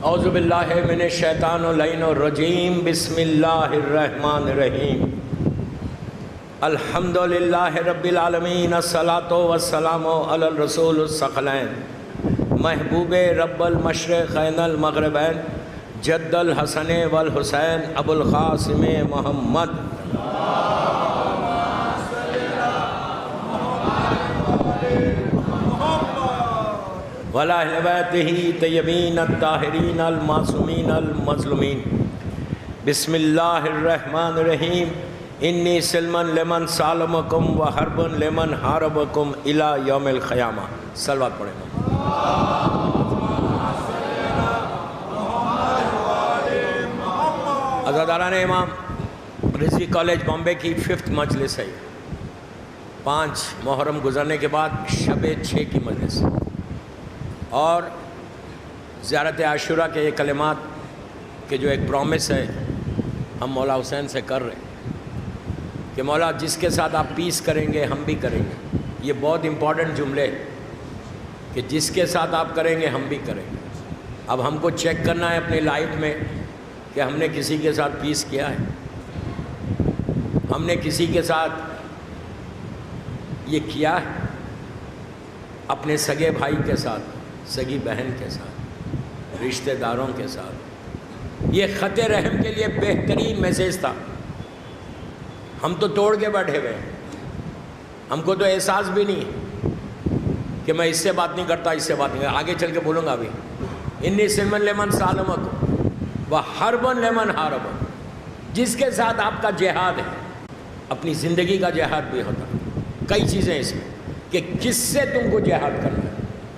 اعوذ باللہ من الشیطان اللعین الرجیم بسم اللہ الرحمن الرحیم الحمد للہ رب العالمین الصلاۃ والسلام علی الرسول الثقلین محبوب رب المشرقین المغربین جد الحسن والحسین ابو القاسم محمد وعلی اہل بیتہ طیبین الطاہرین المعصومین المظلومین بسم اللہ الرحمن الرحیم انی سلما لمن سالمکم و حربا لمن حاربکم الی یوم القیامہ. صلوات پڑھیں. عزاداران امام، رضوی کالج بامبے کی 5th مجلس ہے. 5 محرم گزرنے کے بعد شب 6 کی مجلس اور زیارت عاشورہ کے یہ کلمات کہ جو ایک پرومس ہے ہم مولا حسین سے کر رہے ہیں کہ مولا جس کے ساتھ آپ پیس کریں گے ہم بھی کریں گے. یہ بہت امپورٹنٹ جملے کہ جس کے ساتھ آپ کریں گے ہم بھی کریں گے. اب ہم کو چیک کرنا ہے اپنی لائف میں کہ ہم نے کسی کے ساتھ پیس کیا ہے، ہم نے کسی کے ساتھ یہ کیا ہے، اپنے سگے بھائی کے ساتھ، سگی بہن کے ساتھ، رشتہ داروں کے ساتھ. یہ خط رحم کے لیے بہترین میسیج تھا. ہم تو توڑ کے بیٹھے ہوئے ہیں، ہم کو تو احساس بھی نہیں کہ میں اس سے بات نہیں کرتا، اس سے بات نہیں کرتا. آگے چل کے بولوں گا ابھی. انی سلمن لمن سالمکم و حربا لمن حاربکم. جس کے ساتھ آپ کا جہاد ہے، اپنی زندگی کا جہاد بھی ہوتا. کئی چیزیں اس میں کہ کس سے تم کو جہاد کرنا ہے.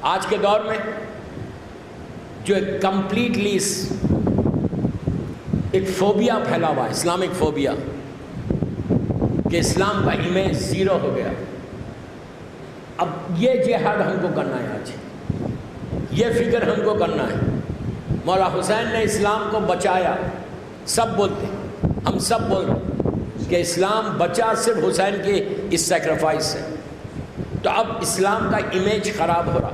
آج کے دور میں جو ایک کمپلیٹلی ایک فوبیا پھیلا ہوا ہے، اسلامک فوبیا، کہ اسلام کا امیج زیرو ہو گیا. اب یہ جہاد ہم کو کرنا ہے، آج یہ فکر ہم کو کرنا ہے. مولا حسین نے اسلام کو بچایا. سب بولتے ہیں، ہم سب بول رہے ہیں کہ اسلام بچا صرف حسین کی اس سیکریفائس سے. تو اب اسلام کا امیج خراب ہو رہا،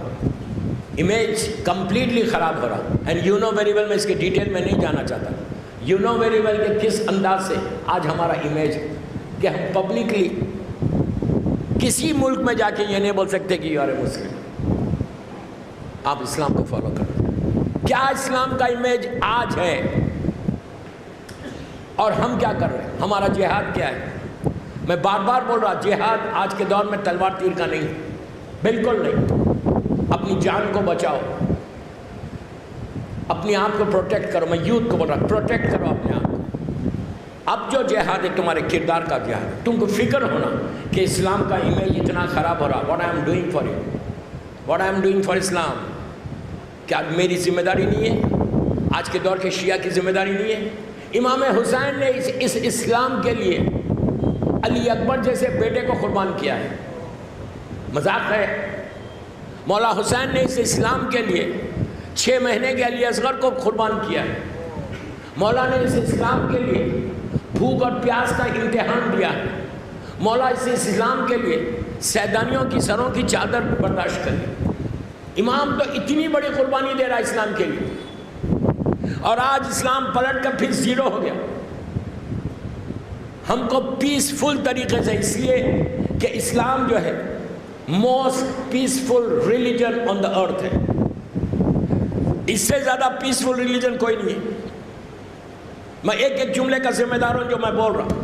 امیج کمپلیٹلی خراب ہو رہا. And you know very well, میں اس کے ڈیٹیل میں نہیں جانا چاہتا. یو نو ویری ویل کہ کس انداز سے آج ہمارا امیج ہے کہ ہم پبلکلی کسی ملک میں جا کے یہ نہیں بول سکتے کہ یو آر اے مسلم، آپ اسلام کو فالو کریں. کیا اسلام کا امیج آج ہے اور ہم کیا کر رہے ہیں؟ ہمارا جہاد کیا ہے؟ میں بار بار بول رہا، جہاد آج کے دور میں تلوار تیر کا نہیں، بالکل نہیں. اپنی جان کو بچاؤ، اپنے آپ کو پروٹیکٹ کرو. میں یوتھ کو بول رہا، پروٹیکٹ کرو اپنے آپ کو. اب جو جہاد ہے تمہارے کردار کا جہاد ہے. تم کو فکر ہونا کہ اسلام کا امیج اتنا خراب ہو رہا. What I am doing for you, what I am doing for Islam. کیا میری ذمہ داری نہیں ہے؟ آج کے دور کے شیعہ کی ذمہ داری نہیں ہے؟ امام حسین نے اس اسلام کے لیے علی اکبر جیسے بیٹے کو قربان کیا ہے. مذاق ہے؟ مولا حسین نے اس اسلام کے لیے 6 مہینے کے علی اصغر کو قربان کیا ہے. مولا نے اس اسلام کے لیے بھوک اور پیاس کا امتحان دیا ہے. مولا اس اسلام کے لیے سیدانیوں کی سروں کی چادر برداشت کری. امام تو اتنی بڑی قربانی دے رہا ہے اسلام کے لیے، اور آج اسلام پلٹ کر پھر زیرو ہو گیا. ہم کو پیسفل طریقے سے، اس لیے کہ اسلام جو ہے موسٹ پیسفل ریلیجن آن دا ارتھ ہے. اس سے زیادہ پیسفل ریلیجن کوئی نہیں ہے. میں ایک جملے کا ذمہ دار ہوں جو میں بول رہا ہوں.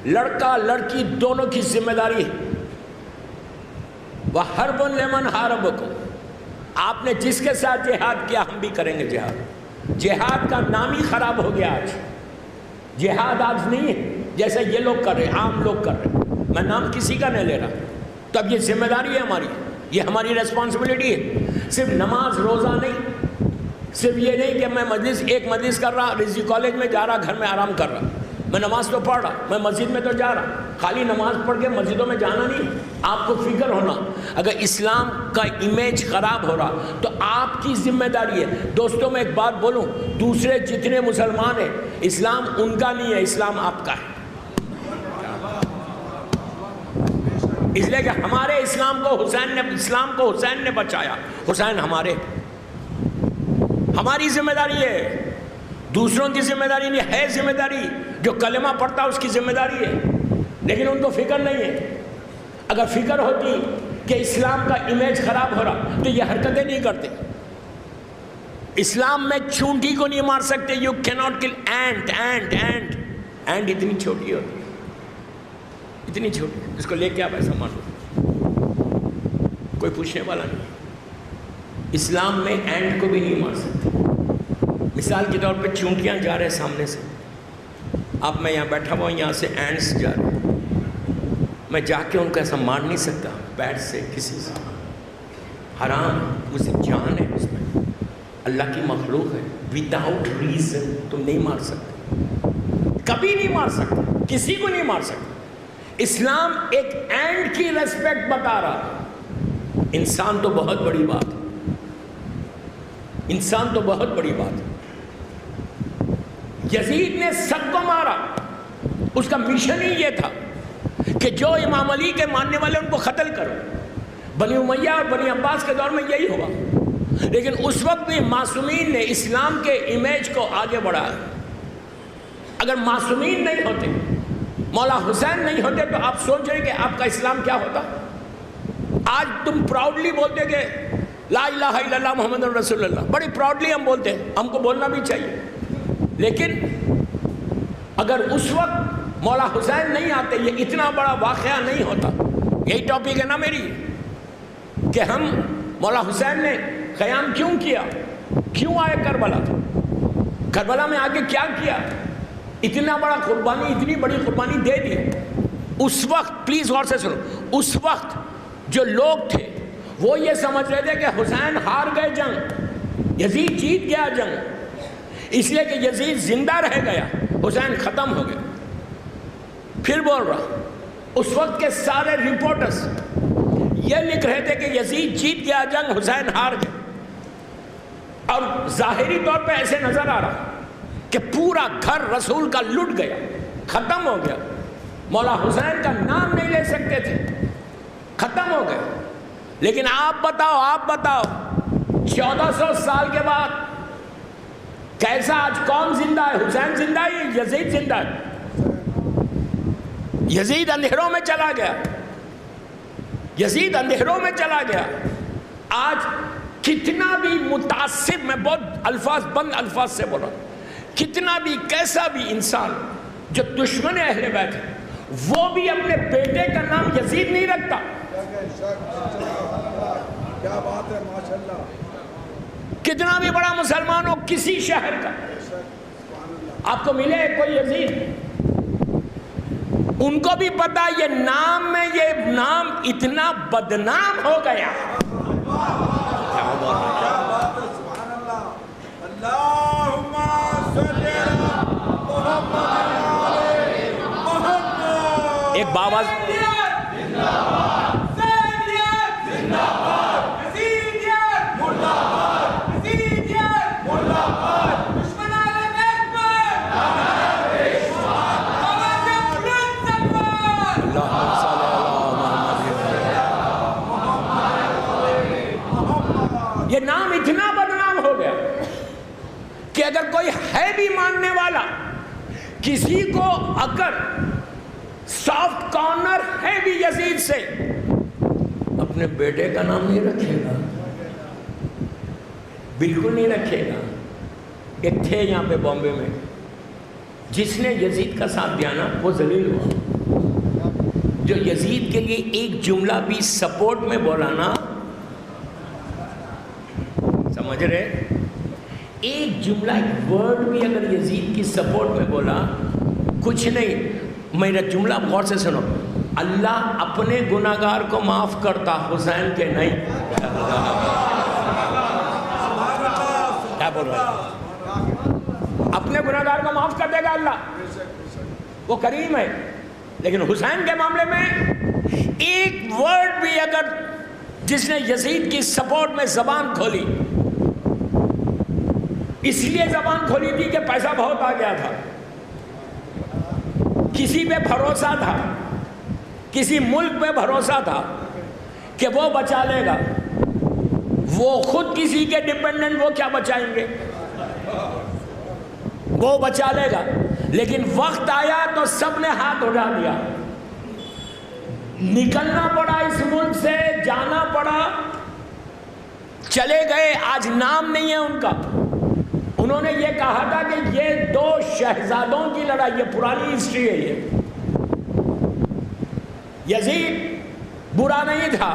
لڑکا لڑکی دونوں کی ذمہ داری ہے. وَحَرْبٌ لِمَنْ حَارَبَكُمْ. آپ نے جس کے ساتھ جہاد کیا ہم بھی کریں گے جہاد. جہاد کا نام ہی خراب ہو گیا. آج جہاد آج نہیں ہے جیسے یہ لوگ کر رہے ہیں، عام لوگ کر رہے ہیں. میں نام کسی کا نہیں لے رہا. تو اب یہ ذمہ داری ہے ہماری، یہ ہماری ریسپانسبلٹی ہے. صرف نماز روزہ نہیں، صرف یہ نہیں کہ میں ایک مجلس کر رہا، رضوی کالج میں جا رہا، گھر میں آرام کر رہا. میں نماز تو پڑھ رہا، میں مسجد میں تو جا رہا. خالی نماز پڑھ کے مسجدوں میں جانا نہیں. آپ کو فکر ہونا اگر اسلام کا امیج خراب ہو رہا تو آپ کی ذمہ داری ہے. دوستوں میں ایک بات بولوں، دوسرے جتنے مسلمان ہیں اسلام ان کا نہیں ہے، اسلام آپ کا ہے. اس لیے کہ ہمارے اسلام کو حسین نے بچایا. حسین ہماری ذمہ داری ہے، دوسروں کی ذمہ داری نہیں ہے. ذمہ داری جو کلمہ پڑھتا اس کی ذمہ داری ہے، لیکن ان کو فکر نہیں ہے. اگر فکر ہوتی کہ اسلام کا امیج خراب ہو رہا تو یہ حرکتیں نہیں کرتے. اسلام میں چونٹی کو نہیں مار سکتے. یو کیناٹ کل اینٹ. اینٹ اتنی چھوٹی ہوتی ہے، اتنی چھوٹی، اس کو لے کے آپ ایسا مار دو، کوئی پوچھنے والا نہیں. اسلام میں اینٹ کو بھی نہیں مار سکتے. مثال کے طور پہ چونٹیاں جا رہے سامنے سے، اب میں یہاں بیٹھا ہوا ہوں، یہاں سے اینٹس جا رہے ہیں، میں جا کے ان کو ایسا مار نہیں سکتا بیٹ سے، کسی سے. حرام، اسے جان ہے اس میں، اللہ کی مخلوق ہے. وداؤٹ ریزن تم نہیں مار سکتے، کبھی نہیں مار سکتے، کسی کو نہیں مار سکتے. اسلام ایک اینڈ کی ریسپیکٹ بتا رہا. انسان تو بہت بڑی بات ہے، انسان تو بہت بڑی بات ہے. یزید نے سب کو مارا، اس کا مشن ہی یہ تھا کہ جو امام علی کے ماننے والے ان کو قتل کرو. بنی امیہ اور بنی عباس کے دور میں یہی ہوا، لیکن اس وقت بھی معصومین نے اسلام کے امیج کو آگے بڑھایا. اگر معصومین نہیں ہوتے، مولا حسین نہیں ہوتے، تو آپ سوچ رہے کہ آپ کا اسلام کیا ہوتا. آج تم پراؤڈلی بولتے کہ لا الہ الا اللہ محمد رسول اللہ، بڑی پراؤڈلی ہم بولتے ہیں، ہم کو بولنا بھی چاہیے. لیکن اگر اس وقت مولا حسین نہیں آتے، یہ اتنا بڑا واقعہ نہیں ہوتا. یہی ٹاپک ہے نا میری، کہ ہم مولا حسین نے قیام کیوں کیا، کیوں آئے کربلا. کربلا میں آگے کیا کیا، اتنا بڑا قربانی، اتنی بڑی قربانی دے دی. اس وقت پلیز غور سے سنو، اس وقت جو لوگ تھے وہ یہ سمجھ رہے تھے کہ حسین ہار گئے جنگ، یزید جیت گیا جنگ، اس لیے کہ یزید زندہ رہ گیا، حسین ختم ہو گیا. پھر بول رہا، اس وقت کے سارے رپورٹرز یہ لکھ رہے تھے کہ یزید جیت گیا جنگ، حسین ہار گئے. اور ظاہری طور پہ ایسے نظر آ رہا کہ پورا گھر رسول کا لٹ گیا، ختم ہو گیا. مولا حسین کا نام نہیں لے سکتے تھے، ختم ہو گئے. لیکن آپ بتاؤ 1400 سال کے بعد کیسا آج کون زندہ ہے؟ حسین زندہ ہے، یزید زندہ ہے. یزید اندھیروں میں چلا گیا، یزید اندھیروں میں چلا گیا. آج کتنا بھی متعصب، میں بہت بند الفاظ سے بول رہا ہوں، کتنا بھی کیسا بھی انسان جو دشمن اہل بیت ہے، وہ بھی اپنے بیٹے کا نام یزید نہیں رکھتا. کیا بات ہے، ماشاءاللہ. کتنا بھی بڑا مسلمان ہو کسی شہر کا، آپ کو ملے کوئی یزید، ان کو بھی پتا یہ نام میں، یہ نام اتنا بدنام ہو گیا. اللہم صلی علی محمد. ایک بابا یہ نام اتنا بدنام ہو گیا کہ اگر کوئی ہے بھی ماننے والا، کسی کو اگر سافٹ کارنر ہے بھی یزید سے، اپنے بیٹے کا نام نہیں رکھے گا، بالکل نہیں رکھے گا. ایک تھے یہاں پہ بامبے میں، جس نے یزید کا ساتھ دیا نا وہ ذلیل ہوا. جو یزید کے لیے ایک جملہ بھی سپورٹ میں بولا نا، سمجھ رہے، ایک جملہ، ایک ورڈ بھی اگر یزید کی سپورٹ میں بولا، کچھ نہیں. میرا جملہ غور سے سنو، اللہ اپنے گناہگار کو معاف کرتا، حسین کے نہیں. کیا بول رہا ہے؟ اپنے گناہگار کو معاف کر دے گا اللہ، وہ کریم ہے. لیکن حسین کے معاملے میں ایک ورڈ بھی اگر جس نے یزید کی سپورٹ میں زبان کھولی، اس لیے زبان کھولی تھی کہ پیسہ بہت آ گیا تھا، کسی پہ بھروسہ تھا، کسی ملک پہ بھروسہ تھا کہ وہ بچا لے گا، وہ خود کسی کے ڈیپینڈنٹ، وہ کیا بچائیں گے؟ وہ بچا لے گا، لیکن وقت آیا تو سب نے ہاتھ اٹھا دیا، نکلنا پڑا اس ملک سے، جانا پڑا، چلے گئے، آج نام نہیں ہے ان کا۔ انہوں نے یہ کہا تھا کہ یہ دو شہزادوں کی لڑائی، یہ پرانی ہسٹری ہے۔ یہ یزید برا نہیں تھا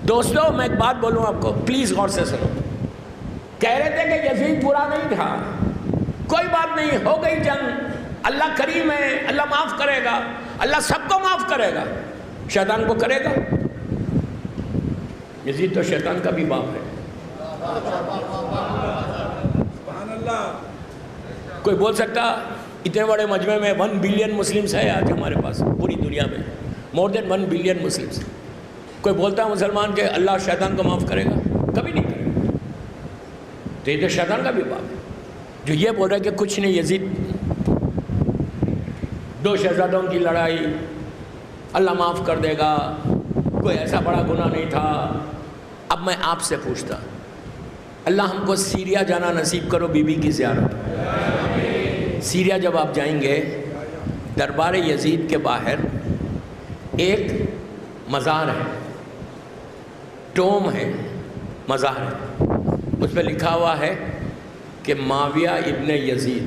دوستو، میں ایک بات بولوں آپ کو، پلیز غور سے سنو۔ کہہ رہے تھے کہ یزید برا نہیں تھا، کوئی بات نہیں، ہو گئی جنگ، اللہ کریم ہے، اللہ معاف کرے گا، اللہ سب کو معاف کرے گا، شیطان کو کرے گا؟ یزید تو شیطان کا بھی باپ ہے۔ سبحان اللہ۔ کوئی بول سکتا اتنے بڑے مجمع میں 1 بلین مسلمز ہے آج ہمارے پاس پوری دنیا میں، مور دین 1 بلین مسلمز، کوئی بولتا ہے مسلمان کہ اللہ شیطان کو معاف کرے گا؟ کبھی نہیں کرے گا۔ تو یہ تو شیطان کا بھی باپ ہے جو یہ بول رہا ہے کہ کچھ نہیں، یزید دو شہزادوں کی لڑائی، اللہ معاف کر دے گا، کوئی ایسا بڑا گناہ نہیں تھا۔ اب میں آپ سے پوچھتا، اللہ ہم کو سیریا جانا نصیب کرو، بی بی کی زیارت۔ سیریا جب آپ جائیں گے، دربار یزید کے باہر ایک مزار ہے، ٹوم ہے، مزار ہے، اس پہ لکھا ہوا ہے کہ معاویہ ابن یزید،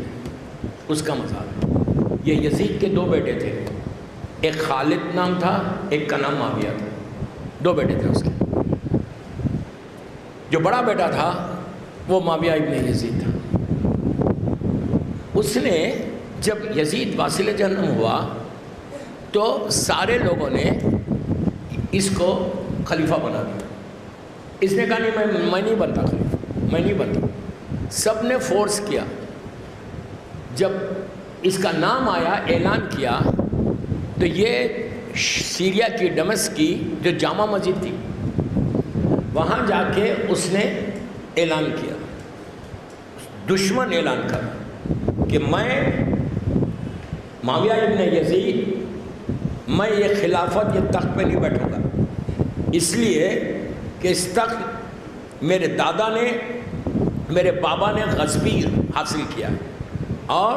اس کا مزار ہے۔ یہ یزید کے 2 بیٹے تھے، ایک خالد نام تھا، ایک کا نام معاویہ تھا، 2 بیٹے تھے اس کے۔ جو بڑا بیٹا تھا وہ معاویہ ابن یزید تھا۔ اس نے جب یزید واصل جہنم ہوا تو سارے لوگوں نے اس کو خلیفہ بنا دیا۔ اس نے کہا نہیں، میں نہیں بنتا خلیفہ، میں نہیں بنتا۔ سب نے فورس کیا، جب اس کا نام آیا، اعلان کیا، تو یہ سیریا کی دمشق کی جو جامع مسجد تھی وہاں جا کے اس نے اعلان کیا، دشمن اعلان کرا کہ میں معاویہ ابن یزید، میں یہ خلافت، یہ تخت پہ نہیں بیٹھوں گا، اس لیے کہ اس تخت میرے دادا نے، میرے بابا نے غصبی حاصل کیا اور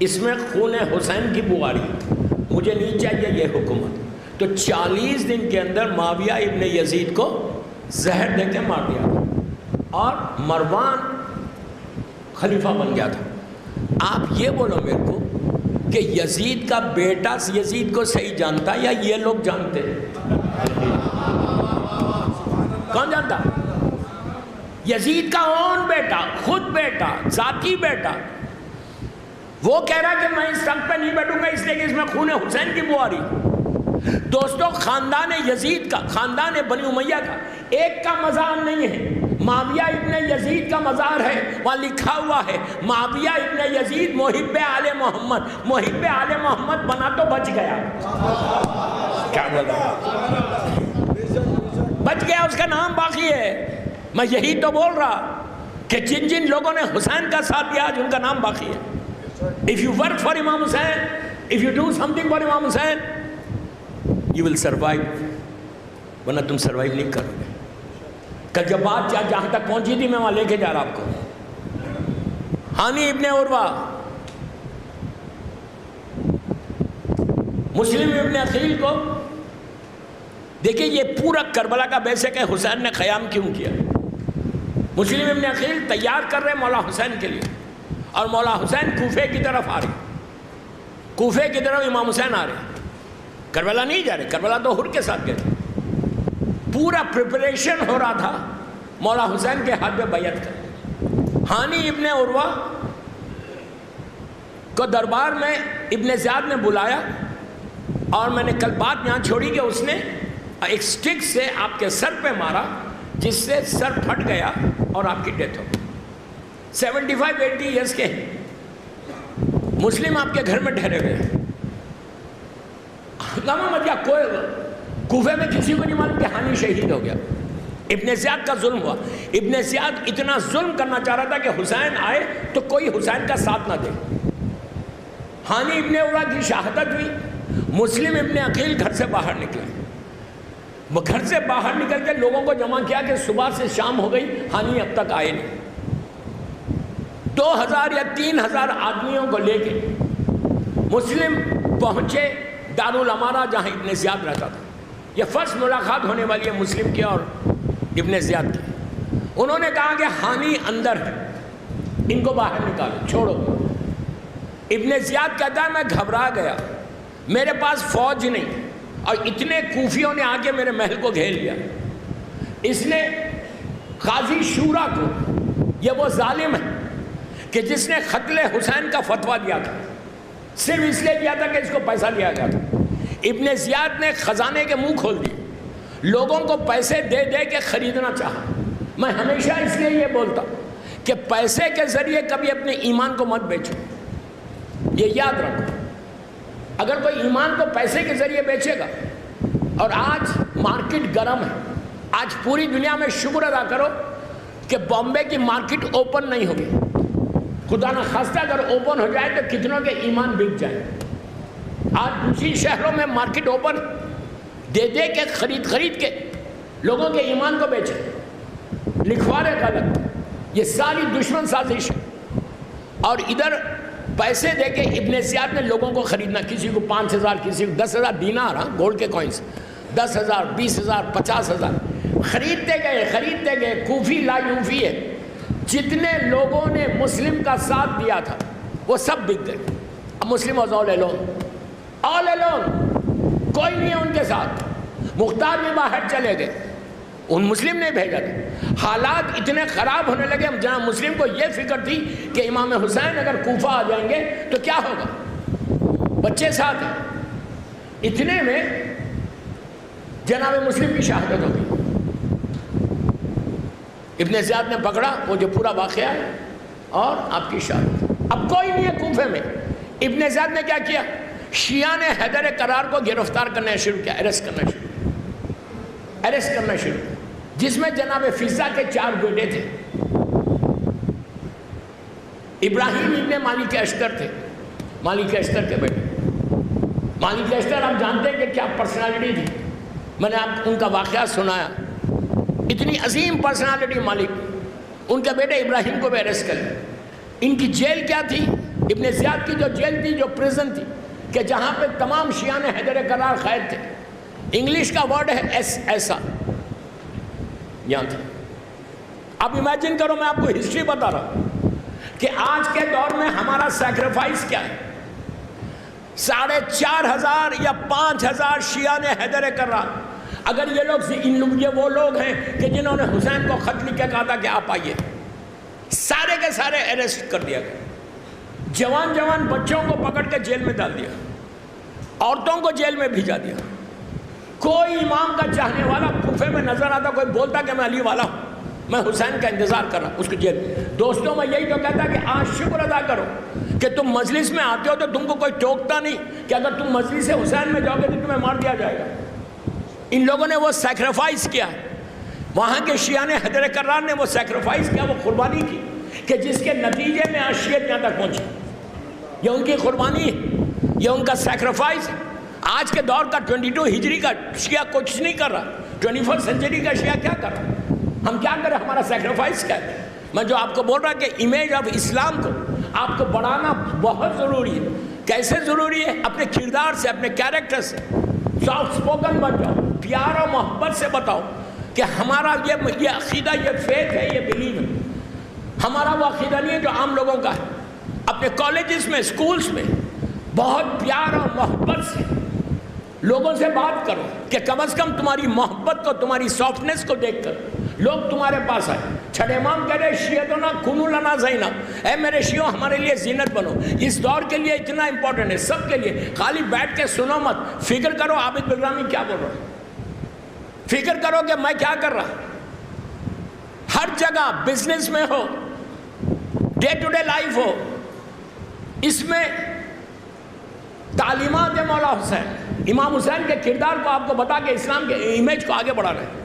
اس میں خون حسین کی بغاری، مجھے نہیں چاہیے یہ حکومت۔ تو 40 دن کے اندر معاویہ ابن یزید کو زہر دے کے مار دیا اور مروان خلیفہ بن گیا تھا۔ آپ یہ بولو میرے کو کہ یزید کا بیٹا یزید کو صحیح جانتا یا یہ لوگ جانتے ہیں؟ کون جانتا؟ یزید کا اون بیٹا، خود بیٹا، ذاتی بیٹا، وہ کہہ رہا کہ میں اس تخت پہ نہیں بیٹھوں گا اس لیے کہ اس میں خون حسین کی بواری۔ دوستو، خاندان یزید کا، خاندان بنی امیہ کا ایک کا مزار نہیں ہے، معاویہ ابن یزید کا مزار ہے، وہاں لکھا ہوا ہے معاویہ ابن یزید محب آل محمد، محب آل محمد بنا تو بچ گیا۔ کیا بولا؟ بچ گیا، اس کا نام باقی ہے۔ میں یہی تو بول رہا کہ جن جن لوگوں نے حسین کا ساتھ دیا آج ان کا نام باقی ہے۔ If you work for Imam Hussain, if you do something for Imam Hussain, you will survive. ورنہ تم سروائیو نہیں کرو گے۔ کل جب بات جہاں تک پہنچی تھی میں وہاں لے کے جا رہا آپ کو۔ ہانی ابن عروہ، مسلم ابن عقیل کو دیکھیں، یہ پورا کربلا کا بیسک ہے حسین نے قیام کیوں کیا۔ مسلم ابن عقیل تیار کر رہے مولا حسین کے لیے، اور مولا حسین کوفے کی طرف آ رہے، کوفے کی طرف امام حسین آ رہے، کربلا نہیں جا رہے، کربلا تو حر کے ساتھ گئے تھے۔ پورا پریپریشن ہو رہا تھا مولا حسین کے ہاتھ پہ بیعت کر۔ ہانی ابن عروہ کو دربار میں ابن زیاد نے بلایا، اور میں نے کل بات یہاں چھوڑی کہ اس نے ایک سٹک سے آپ کے سر پہ مارا، جس سے سر پھٹ گیا اور آپ کی ڈیتھ ہو گئی۔ 75-80 ایئرس کے مسلم آپ کے گھر میں ٹھہرے ہوئے ہیں۔ ہنگامہ مچ گیا، کوئی کوفے میں کسی کو نہیں معلوم کہ ہانی شہید ہو گیا۔ ابن زیاد کا ظلم ہوا۔ ابن زیاد اتنا ظلم کرنا چاہ رہا تھا کہ حسین آئے تو کوئی حسین کا ساتھ نہ دے۔ ہانی ابن عروہ کی شہادت ہوئی، مسلم ابن عقیل گھر سے باہر نکلے، وہ گھر سے باہر نکل کے لوگوں کو جمع کیا کہ صبح سے شام ہو گئی، ہانی اب تک آئے نہیں۔ 2000 یا 3000 آدمیوں کو لے کے مسلم پہنچے دارالامارہ جہاں ابن زیاد رہتا تھا۔ یہ فرسٹ ملاقات ہونے والی ہے مسلم کی اور ابن زیاد کی۔ انہوں نے کہا کہ ہانی اندر ہے، ان کو باہر نکالو، چھوڑو۔ ابن زیاد کہتا ہے میں گھبرا گیا، میرے پاس فوج نہیں، اور اتنے کوفیوں نے آ کے میرے محل کو گھیر لیا۔ اس نے قاضی شورا کو، یہ وہ ظالم ہے کہ جس نے قتل حسین کا فتویٰ دیا تھا، صرف اس لیے دیا تھا کہ اس کو پیسہ دیا گیا تھا۔ ابن زیاد نے خزانے کے منہ کھول دیے، لوگوں کو پیسے دے دے کے خریدنا چاہا۔ میں ہمیشہ اس لیے یہ بولتا کہ پیسے کے ذریعے کبھی اپنے ایمان کو مت بیچو، یہ یاد رکھو۔ اگر کوئی ایمان کو پیسے کے ذریعے بیچے گا، اور آج مارکیٹ گرم ہے، آج پوری دنیا میں شکر ادا کرو کہ بامبے کی مارکیٹ اوپن نہیں ہوگی، خدا نہ خواستہ اگر اوپن ہو جائے تو کتنوں کے ایمان بک جائے۔ آج دوسری شہروں میں مارکیٹ اوپن، دے دے کے خرید کے لوگوں کے ایمان کو بیچے، لکھوارے غلط، یہ ساری دشمن سازش ہے۔ اور ادھر پیسے دے کے ابن زیاد نے لوگوں کو خریدنا، کسی کو 5000، کسی کو 10,000 دینار، گولڈ کے کوئنس، 10,000، 20,000، 50,000 خریدتے گئے۔ کوفی لا یوفی ہے، جتنے لوگوں نے مسلم کا ساتھ دیا تھا وہ سب بک گئے۔ اب مسلم واز آل الون، کوئی نہیں ہے ان کے ساتھ۔ مختار بھی باہر چلے گئے، ان مسلم نے بھیجا تھا۔ حالات اتنے خراب ہونے لگے، جہاں مسلم کو یہ فکر تھی کہ امام حسین اگر کوفہ آ جائیں گے تو کیا ہوگا، بچے ساتھ ہیں۔ اتنے میں جناب مسلم کی شہادت ہو گئی۔ ابن زیاد نے پکڑا وہ جو پورا واقعہ ہے اور آپ کی شہادت۔ اب کوئی نہیں ہے کوفے میں۔ ابن زیاد نے کیا کیا، شیعہ نے حیدر کرار کو گرفتار کرنا شروع کیا، اریسٹ کرنا شروع، جس میں جناب فضہ کے 4 بیٹے تھے۔ ابراہیم ابن مالک اشتر تھے، مالک اشتر کے بیٹے۔ مالک اشتر آپ جانتے ہیں کہ کیا پرسنالٹی تھی، میں نے آپ ان کا واقعہ سنایا، اتنی عظیم پرسنالٹی مالک۔ ان کے بیٹے ابراہیم کو بھی اریسٹ کر لیا۔ ان کی جیل کیا تھی، ابن زیاد کی جو جیل تھی، جو پریزن تھی، کہ جہاں پہ تمام شیعہ نے حیدر کرار قید تھے، انگلش کا ورڈ ہے ایسا، یہاں تھا۔ اب امیجن کرو، میں آپ کو ہسٹری بتا رہا ہوں کہ آج کے دور میں ہمارا سیکریفائس کیا ہے۔ 4,500 یا 5,000 شیعہ نے حیدر کرار، اگر یہ وہ لوگ ہیں کہ جنہوں نے حسین کو خط لکھ کے کہا تھا کہ آپ آئیے، سارے کے سارے اریسٹ کر دیا گیا۔ جوان بچوں کو پکڑ کے جیل میں ڈال دیا، عورتوں کو جیل میں بھیجا دیا۔ کوئی امام کا چاہنے والا کوفے میں نظر آتا، کوئی بولتا کہ میں علی والا ہوں، میں حسین کا انتظار کر رہا ہوں، اس کو جیل۔ دوستوں میں یہی تو کہتا کہ آج شکر ادا کرو کہ تم مجلس میں آتے ہو تو تم کو کوئی ٹوکتا نہیں کہ اگر تم مجلس حسین میں جاؤ گے تو تمہیں مار دیا جائے گا۔ ان لوگوں نے وہ سیکریفائس کیا، وہاں کے شیعہ نے، حیدر کرار نے وہ سیکریفائس کیا، وہ قربانی کی کہ جس کے نتیجے میں آج شیعہ یہاں تک پہنچے۔ یہ ان کی قربانی ہے، یہ ان کا سیکریفائس ہے۔ آج کے دور کا 22 ہجری کا شیعہ کچھ نہیں کر رہا، 21 سینچری کا شیعہ کیا کر رہا، ہم کیا کریں، ہمارا سیکریفائس کیا ہے۔ میں جو آپ کو بول رہا کہ امیج آف اسلام کو آپ کو بڑھانا بہت ضروری ہے۔ کیسے ضروری ہے؟ اپنے کردار سے، اپنے کیریکٹر سے سافٹ سپوکن بن جاؤ، پیار اور محبت سے بتاؤ کہ ہمارا یہ عقیدہ، یہ فیتھ ہے، یہ بلیو ہے۔ ہمارا وہ عقیدہ نہیں ہے جو عام لوگوں کا ہے۔ اپنے کالجز میں، اسکولز میں بہت پیار اور محبت سے لوگوں سے بات کرو کہ کم از کم تمہاری محبت کو، تمہاری سافٹنس کو دیکھ کر لوگ تمہارے پاس آئے۔ چھٹے امام کہہ رہے شیعتنا کنو لنا زینا، اے میرے شیعوں ہمارے لیے زینت بنو۔ اس دور کے لیے اتنا امپورٹنٹ ہے، سب کے لیے۔ خالی بیٹھ کے سنو مت، فکر کرو عابد بغرامی کیا بول رہا ہے، فکر کرو کہ میں کیا کر رہا۔ ہر جگہ، بزنس میں ہو، ڈے ٹو ڈے لائف ہو، اس میں تعلیمات مولا حسین، امام حسین کے کردار کو آپ کو بتا کے اسلام کے امیج کو آگے بڑھانا ہے۔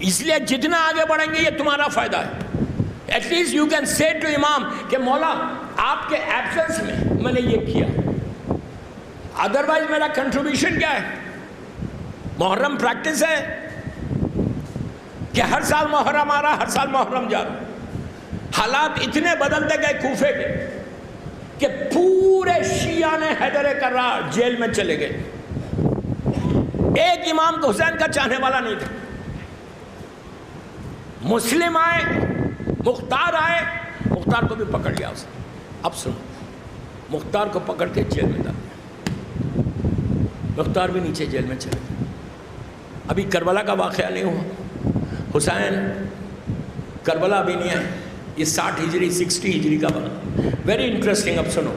اس لیے جتنا آگے بڑھیں گے یہ تمہارا فائدہ ہے۔ At least you can say to امام کہ مولا آپ کے ایبسنس میں نے یہ کیا، ادروائز میرا کنٹریبیوشن کیا ہے۔ محرم پریکٹس ہے، کہ ہر سال محرم آ رہا، ہر سال محرم جا رہا. حالات اتنے بدلتے گئے کوفے کے کہ پورے شیعہ نے حیدر کرار جیل میں چلے گئے. ایک امام کو حسین کا چاہنے والا نہیں تھا. مسلم آئے، مختار آئے، مختار کو بھی پکڑ لیا اس نے. اب سنو، مختار کو پکڑ کے جیل میں ڈال دیا. مختار بھی نیچے جیل میں چلے گئے. ابھی کربلا کا واقعہ نہیں ہوا. حسین کربلا ابھی نہیں ہے. یہ 60 ہجری 60 ہجری کا بنا. Very interesting. اب سنو،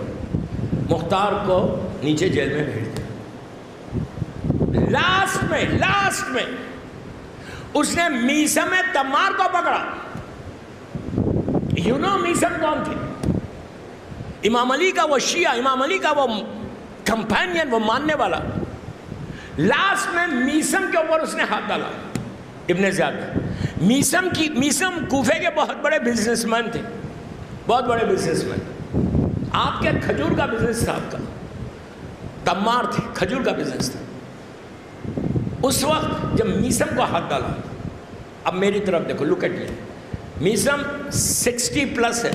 مختار کو نیچے جیل میں بھیج دیا. لاسٹ میں اس نے میسم تمار کو پکڑا. یو نو میسم کون تھی؟ امام علی کا وہ شیعہ، امام علی کا وہ کمپینین، وہ ماننے والا. لاسٹ میں میسم کے اوپر اس نے ہاتھ ڈالا ابن زیاد نے. میسم کوفے کے بہت بڑے بزنس مین تھے، بہت بڑے بزنس مین. آپ کے کھجور کا بزنس تھا. آپ کا تمار تھے، کھجور کا بزنس تھا. اس وقت جب میسم کو ہاتھ ڈالا، اب میری طرف دیکھو، look at me. Maisam 60 plus ہے.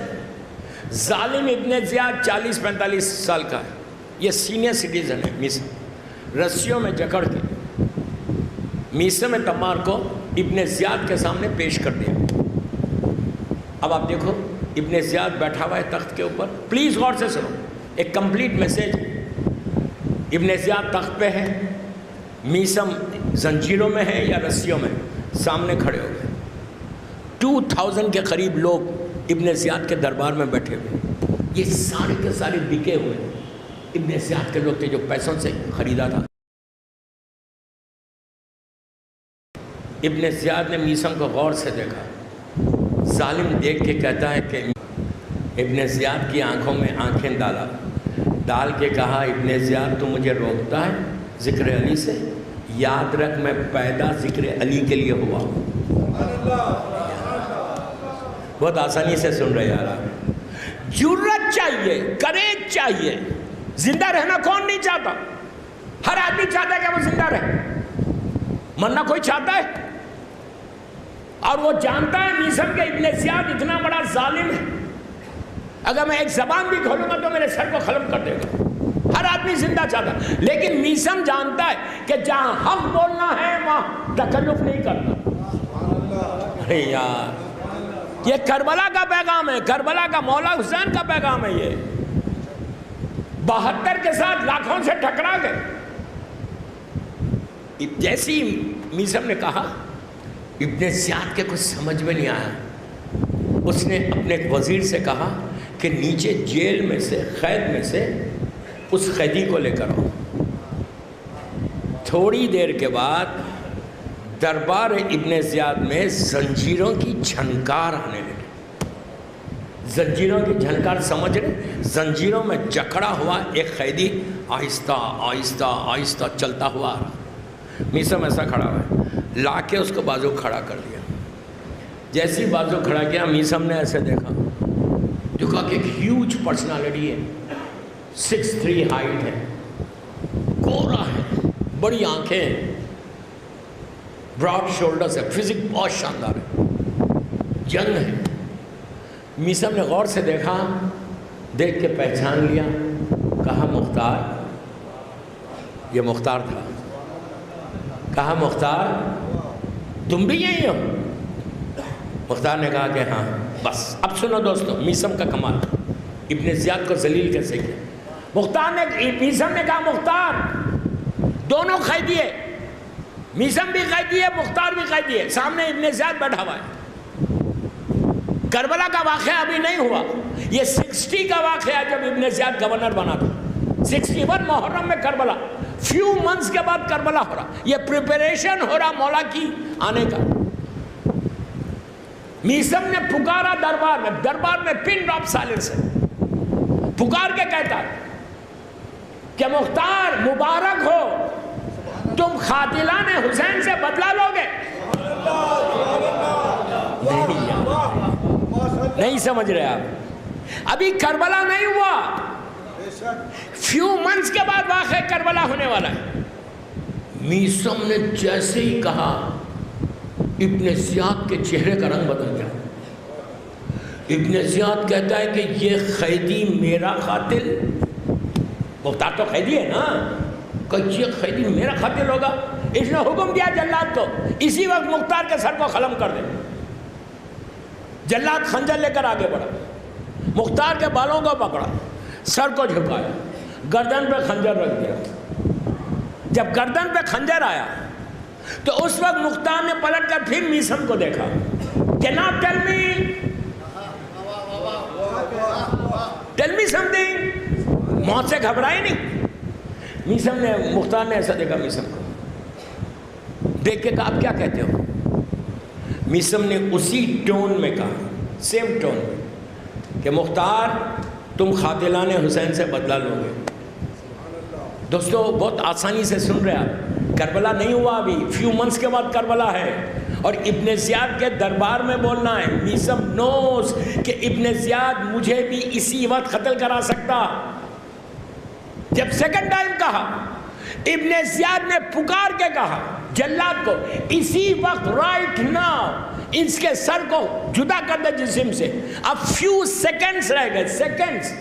ظالم ابن زیاد 40-45 سال کا ہے. یہ سینئر سٹیزن ہے. میسم رسیوں میں جکڑ کے میسم تمار کو ابن زیاد کے سامنے پیش کر دیا. اب آپ دیکھو، ابن زیاد بیٹھا ہوا ہے تخت کے اوپر. پلیز غور سے سنو، ایک کمپلیٹ میسیج. ابن زیاد تخت پہ ہے، میسم زنجیروں میں ہے یا رسیوں میں، سامنے کھڑے ہو گئے. 2000 کے قریب لوگ ابن زیاد کے دربار میں بیٹھے ہوئے. یہ سارے کے سارے بکے ہوئے ابن زیاد کے لوگ تھے جو پیسوں سے خریدا تھا. ابن زیاد نے میسم کو غور سے دیکھا. ظالم دیکھ کے کہتا ہے کہ ابن زیاد کی آنکھوں میں آنکھیں ڈال کے کہا، ابن زیاد تو مجھے روکتا ہے ذکر علی سے؟ یاد رکھ میں پیدا ذکر علی کے لیے ہوا ہوں. بہت آسانی سے سن رہے یار آپ. جرت چاہیے، کریج چاہیے. زندہ رہنا کون نہیں چاہتا؟ ہر آدمی چاہتا ہے کہ وہ زندہ رہے. مرنا کوئی چاہتا ہے؟ اور وہ جانتا ہے میسم کے ابن زیاد اتنا بڑا ظالم ہے، اگر میں ایک زبان بھی کھولوں گا تو میرے سر کو ختم کر دے گا. ہر آدمی زندہ چاہتا ہے، لیکن میسم جانتا ہے کہ جہاں حق بولنا ہے وہاں تکلف نہیں کرنا. یار یہ کربلا کا پیغام ہے، کربلا کا مولا حسین کا پیغام ہے. یہ 72 کے ساتھ لاکھوں سے ٹکرا گئے. جیسی میسم نے کہا، ابن زیاد کے کچھ سمجھ میں نہیں آیا. اس نے اپنے ایک وزیر سے کہا کہ نیچے جیل میں سے، قید میں سے اس قیدی کو لے کر آؤ. تھوڑی دیر کے بعد دربار ابن زیاد میں زنجیروں کی جھنکار آنے لگی. زنجیروں کی جھنکار سمجھ رہے؟ زنجیروں میں جکڑا ہوا ایک قیدی آہستہ آہستہ آہستہ چلتا ہوا آ رہا. میسم ایسا کھڑا ہوا ہے، لا کے اس کو بازو کھڑا کر دیا. جیسی بازو کھڑا کیا، میسم نے ایسے دیکھا کہ ایک ہیوج پرسنالٹی ہے. 6'3" ہائٹ ہے، گورا ہے، بڑی آنکھیں ہیں، براڈ شولڈرز ہے، فزک بہت شاندار ہے، ینگ ہے. میسم نے غور سے دیکھا، دیکھ کے پہچان لیا. کہا مختار. یہ مختار تھا. کہا مختار تم بھی یہی ہو؟ مختار نے کہا کہ ہاں. بس اب سنو دوستو، میسم کا کمال ابن زیاد کو ذلیل کیسے کیا. میسم نے کہا مختار، دونوں قیدی ہے، میسم بھی قیدی ہے، مختار بھی قیدی ہے. سامنے ابن زیاد بیٹھا ہوا ہے. کربلا کا واقعہ ابھی نہیں ہوا، یہ 60 کا واقعہ جب ابن زیاد گورنر بنا تھا. 61 محرم میں کربلا، فیو منتھس کے بعد کربلا ہو رہا. یہ پریپریشن ہو رہا مولا کی آنے کا. میسم نے پکارا دربار میں پن ڈراپ سائلنس ہے. پکار کے کہتا ہے کہ مختار مبارک ہو، تم قاتلان حسین سے بدلہ لو گے. نہیں سمجھ رہے آپ، ابھی کربلا نہیں ہوا، فیو منتھس کے بعد واقعہ کربلا ہونے والا ہے. میسم نے جیسے ہی کہا ابن زیاد کے چہرے کا رنگ بدل گیا. ابن زیاد کہتا ہے کہ یہ قیدی میرا قاتل، مختار تو قیدی ہے نا، کہ یہ قیدی میرا قاتل ہوگا. اس نے حکم دیا جلاد کو اسی وقت مختار کے سر کو قلم کر دے. جلاد خنجر لے کر آگے بڑھا، مختار کے بالوں کو پکڑا، سر کو جھکایا، گردن پہ خنجر رکھ دیا. جب گردن پہ خنجر آیا تو اس وقت مختار نے پلٹ کر پھر میسم کو دیکھا. جناب ٹیل می سم تھنگ. موت سے گھبرائے نہیں. میسم نے، مختار نے ایسا دیکھا میسم کو، دیکھ کے کہا آپ کیا کہتے ہو؟ میسم نے اسی ٹون میں کہا، سیم ٹون میں، کہ مختار تم قاتلان حسین سے بدلہ لو گے. دوستو بہت آسانی سے سن رہے آپ، کربلا نہیں ہوا ابھی، فیو منتھس کے بعد کربلا ہے، اور ابن زیاد کے دربار میں بولنا ہے. میسم نوز کہ ابن زیاد مجھے بھی اسی وقت قتل کرا سکتا. جب سیکنڈ ٹائم کہا، ابن زیاد نے پکار کے کہا جلاد کو اسی وقت رائٹ ناؤ اس کے سر کو جدا کر دے جسم سے. اب فیو سیکنڈز رہ گئے، سیکنڈز،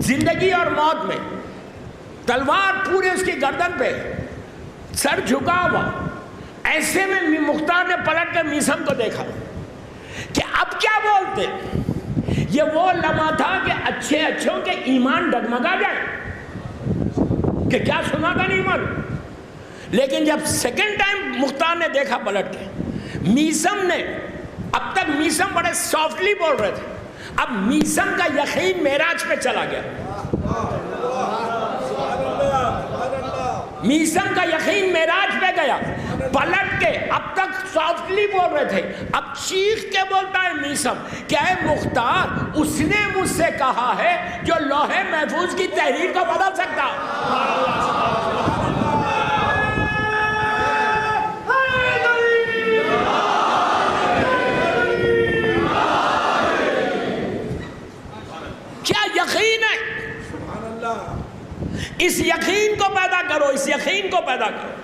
زندگی اور موت میں. تلوار پورے اس کی گردن پہ، سر جھکا ہوا. ایسے میں مختار نے پلٹ کر میسم کو دیکھا کہ اب کیا بولتے. یہ وہ لمحہ تھا کہ اچھے اچھوں کے ایمان ڈگمگا جائے کہ کیا سنا تھا نہیں معلوم. لیکن جب سیکنڈ ٹائم مختار نے دیکھا پلٹ کے، میسم نے، اب تک میسم بڑے سافٹلی بول رہے تھے، اب میسم کا یقین معراج پہ چلا گیا. میسم کا یقین معراج پہ گیا. پلٹ کے اب تک سافٹلی بول رہے تھے، اب چیخ کے بولتا ہے میسم کہ اے مختار، اس نے مجھ سے کہا ہے جو لوح محفوظ کی تحریر کو بدل سکتا. کیا یقین ہے؟ اس یقین کو پیدا کرو، اس یقین کو پیدا کرو.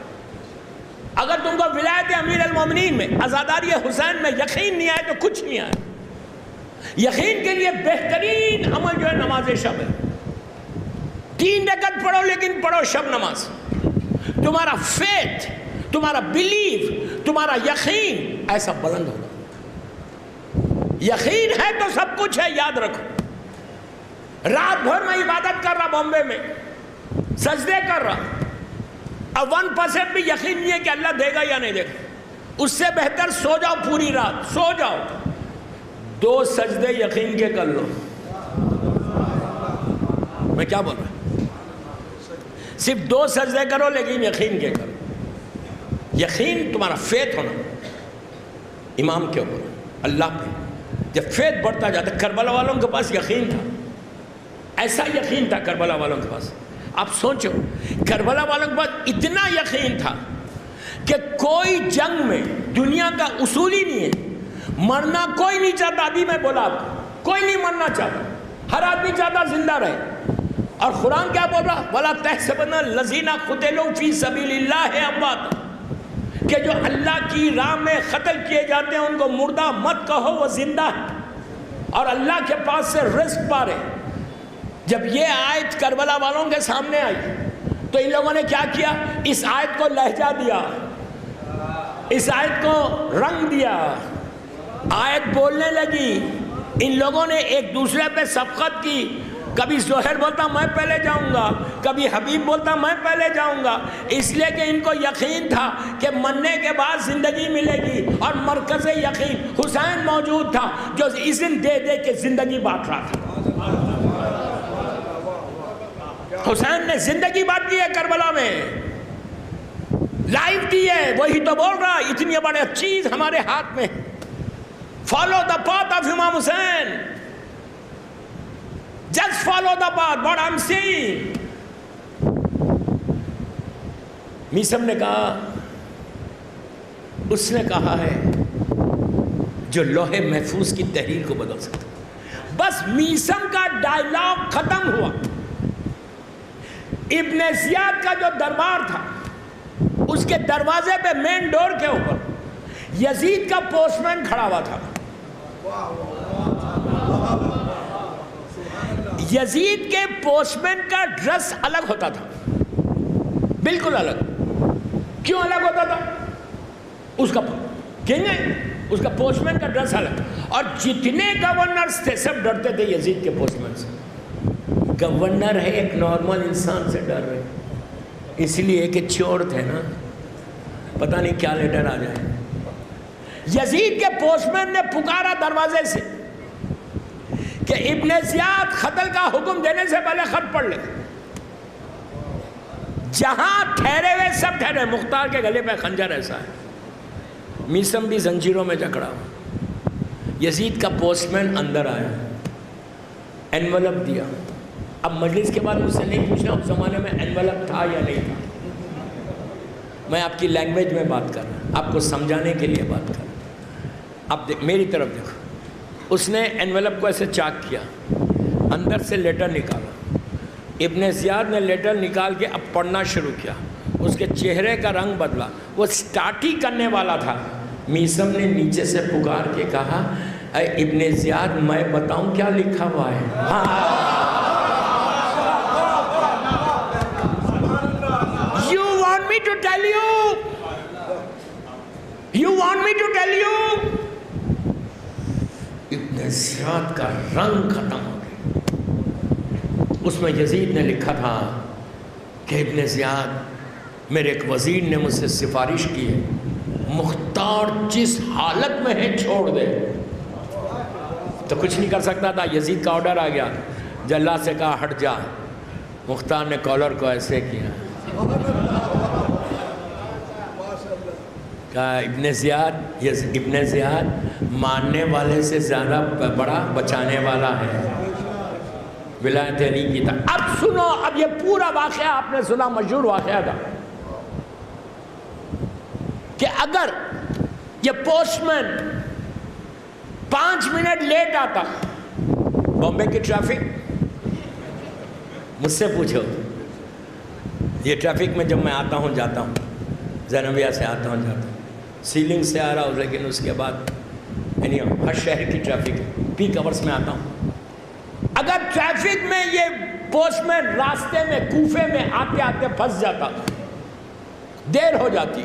اگر تم کو ولایت امیر المومنین میں، عزاداری حسین میں یقین نہیں آئے تو کچھ نہیں آئے. یقین کے لیے بہترین عمل جو ہے نماز شب ہے. 3 رکعت پڑھو لیکن پڑھو شب نماز. تمہارا فیتھ، تمہارا بلیف، تمہارا یقین ایسا بلند ہوگا. یقین ہے تو سب کچھ ہے، یاد رکھو. رات بھر میں عبادت کر رہا بامبے میں، سجدے کر رہا، اب 1% بھی یقین نہیں ہے کہ اللہ دے گا یا نہیں دے گا. اس سے بہتر سو جاؤ پوری رات، سو جاؤ، 2 سجدے یقین کے کر لو. میں کیا بول رہا ہوں؟ صرف 2 سجدے کرو لیکن یقین کے کرو. یقین تمہارا فیتھ ہونا امام کے اوپر، اللہ پہ. جب فیتھ بڑھتا جاتا، کربلا والوں کے پاس یقین تھا، ایسا یقین تھا کربلا والوں کے پاس. آپ سوچو، کربلا والوں کے پاس اتنا یقین تھا کہ کوئی جنگ میں، دنیا کا اصول ہی نہیں ہے، مرنا کوئی نہیں چاہتا. ابھی میں بولا آپ کو، کوئی نہیں مرنا چاہتا، ہر آدمی چاہتا زندہ رہے. اور قرآن کیا بول رہا؟ وَلَا تَحْسَبَنَّ الَّذِينَ قُتِلُوا فِي سَبِيلِ اللَّهِ أَمْوَاتًا، کہ جو اللہ کی راہ میں قتل کیے جاتے ہیں ان کو مردہ مت کہو، وہ زندہ ہے اور اللہ کے پاس سے رزق پا رہے. جب یہ آیت کربلا والوں کے سامنے آئی تو ان لوگوں نے کیا کیا؟ اس آیت کو لہجہ دیا، اس آیت کو رنگ دیا، آیت بولنے لگی. ان لوگوں نے ایک دوسرے پہ سبقت کی. کبھی زہر بولتا میں پہلے جاؤں گا، کبھی حبیب بولتا میں پہلے جاؤں گا، اس لیے کہ ان کو یقین تھا کہ مرنے کے بعد زندگی ملے گی. اور مرکز یقین حسین موجود تھا جو اذن دے دے کے زندگی بانٹ رہا تھا. حسین نے زندگی بانٹ دی ہے کربلا میں، لائف دی ہے. وہی تو بول رہا اتنی بڑی چیز ہمارے ہاتھ میں. Follow the path of Imam Hussain, just follow the path what I am saying. Maisam نے کہا، اس نے کہا ہے جو لوح محفوظ کی تحریر کو بدل سکتا. بس میسم کا ڈائلاگ ختم ہوا. ابن زیاد کا جو دربار تھا، اس کے دروازے پہ مین ڈور کے اوپر یزید کا پوسٹ مین کھڑا ہوا تھا. یزید کے پوسٹ مین کا ڈریس الگ ہوتا تھا, بالکل الگ. کیوں الگ ہوتا تھا؟ اس کا کنگ ہے, اس کا پوسٹ مین کا ڈریس الگ. اور جتنے گورنرز تھے سب ڈرتے تھے یزید کے پوسٹ مین سے. گورنر ہے ایک نارمل انسان سے ڈر رہے, اس لیے کہ چور تھے نا, پتہ نہیں کیا لیٹر آ جائے. یزید کے پوسٹ مین نے پکارا دروازے سے کہ ابن زیاد قتل کا حکم دینے سے پہلے خط پڑھ لے. جہاں ٹھہرے ہوئے سب ٹھہرے. مختار کے گلے پہ خنجر ایسا ہے, میسم بھی زنجیروں میں جکڑا ہوا. یزید کا پوسٹ مین اندر آیا, انویلپ دیا. اب مجلس کے بعد مجھ سے نہیں پوچھنا اس زمانے میں انویلپ تھا یا نہیں تھا, میں آپ کی لینگویج میں بات کر رہا ہوں, آپ کو سمجھانے کے لیے بات کر رہا ہوں. اب میری طرف دیکھو. اس نے انویلپ کو ایسے چاک کیا, اندر سے لیٹر نکالا. ابن زیاد نے لیٹر نکال کے اب پڑھنا شروع کیا. اس کے چہرے کا رنگ بدلا, وہ سٹارٹ ہی کرنے والا تھا. میسم نے نیچے سے پکار کے کہا, اے ابن زیاد میں بتاؤں کیا لکھا ہوا ہے؟ You want me to tell you? You want me to tell you? ابن زیاد کا رنگ ختم ہو گیا. اس میں یزید نے لکھا تھا کہ ابن زیاد میرے ایک وزیر نے مجھ سے سفارش کی ہے, مختار جس حالت میں ہے چھوڑ دے. تو کچھ نہیں کر سکتا تھا. یزید کا آرڈر آ گیا, جلاد سے کہا ہٹ جا. مختار نے کالر کو ایسے کیا, کہا ابن زیاد ماننے والے سے زیادہ بڑا بچانے والا ہے. ولایت علی کی تھا. اب سنو, اب یہ پورا واقعہ آپ نے سنا, مشہور واقعہ تھا کہ اگر یہ پوسٹ مین 5 منٹ لیٹ آتا, بامبے کی ٹریفک مجھ سے پوچھو, یہ ٹریفک میں جب میں آتا ہوں جاتا ہوں, زینبیہ سے آتا ہوں جاتا ہوں, سیلنگ سے آ رہا ہوں, لیکن اس کے بعد یعنی ہر شہر کی ٹریفک ہے, پیک آورس میں آتا ہوں. اگر ٹریفک میں یہ پوسٹ مین راستے میں کوفے میں آتے آتے پھنس جاتا, دیر ہو جاتی,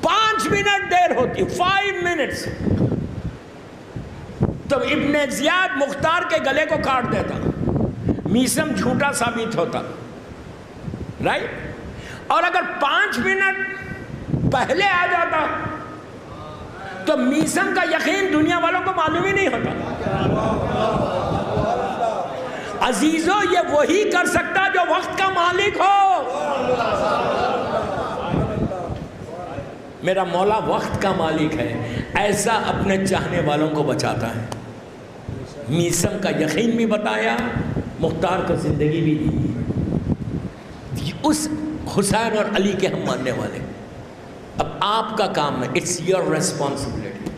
5 منٹ دیر ہوتی, 5 منٹس, تو ابن زیاد مختار کے گلے کو کاٹ دیتا, میسم جھوٹا ثابت ہوتا, رائٹ. اور اگر 5 منٹ پہلے آ جاتا تو میسم کا یقین دنیا والوں کو معلوم ہی نہیں ہوتا. عزیزو, یہ وہی کر سکتا جو وقت کا مالک ہو. میرا مولا وقت کا مالک ہے, ایسا اپنے چاہنے والوں کو بچاتا ہے. میسم کا یقین بھی بتایا, مختار کو زندگی بھی دی. اس حسین اور علی کے ہم ماننے والے. اب آپ کا کام ہے, اٹس یور ریسپانسبلٹی,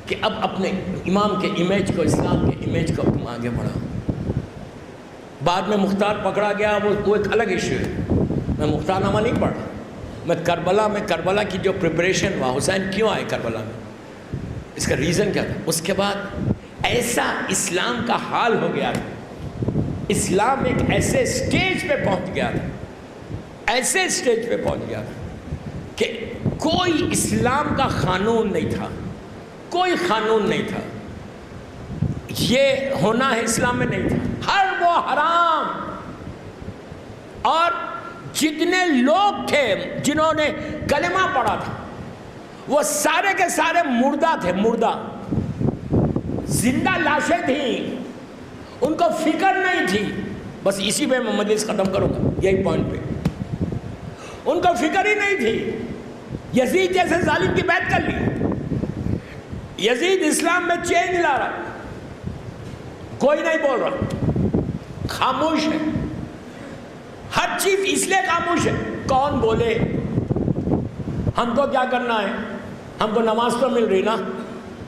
کہ اب اپنے امام کے امیج کو, اسلام کے امیج کو تم آگے بڑھاؤ. بعد میں مختار پکڑا گیا, وہ ایک الگ ایشو ہے. میں مختار نامہ نہیں پڑھ رہا, میں کربلا کی جو پریپریشن ہوا, حسین کیوں آئے کربلا میں, اس کا ریزن کیا تھا. اس کے بعد ایسا اسلام کا حال ہو گیا تھا, اسلام ایک ایسے سٹیج پہ پہنچ گیا تھا, ایسے سٹیج پہ پہنچ گیا تھا کہ کوئی اسلام کا قانون نہیں تھا, کوئی قانون نہیں تھا. یہ ہونا ہے اسلام میں نہیں تھا. ہر وہ حرام, اور جتنے لوگ تھے جنہوں نے کلمہ پڑھا تھا وہ سارے کے سارے مردہ تھے, مردہ, زندہ لاشیں تھیں, ان کو فکر نہیں تھی. بس اسی پہ میں مجلس ختم کروں گا, یہی پوائنٹ پہ. ان کو فکر ہی نہیں تھی. یزید جیسے ظالم کی بیعت کر لی. یزید اسلام میں چینج لا رہا, کوئی نہیں بول رہا, خاموش ہے. ہر چیز اس لیے خاموش ہے, کون بولے, ہم کو کیا کرنا ہے, ہم کو نماز تو مل رہی نا,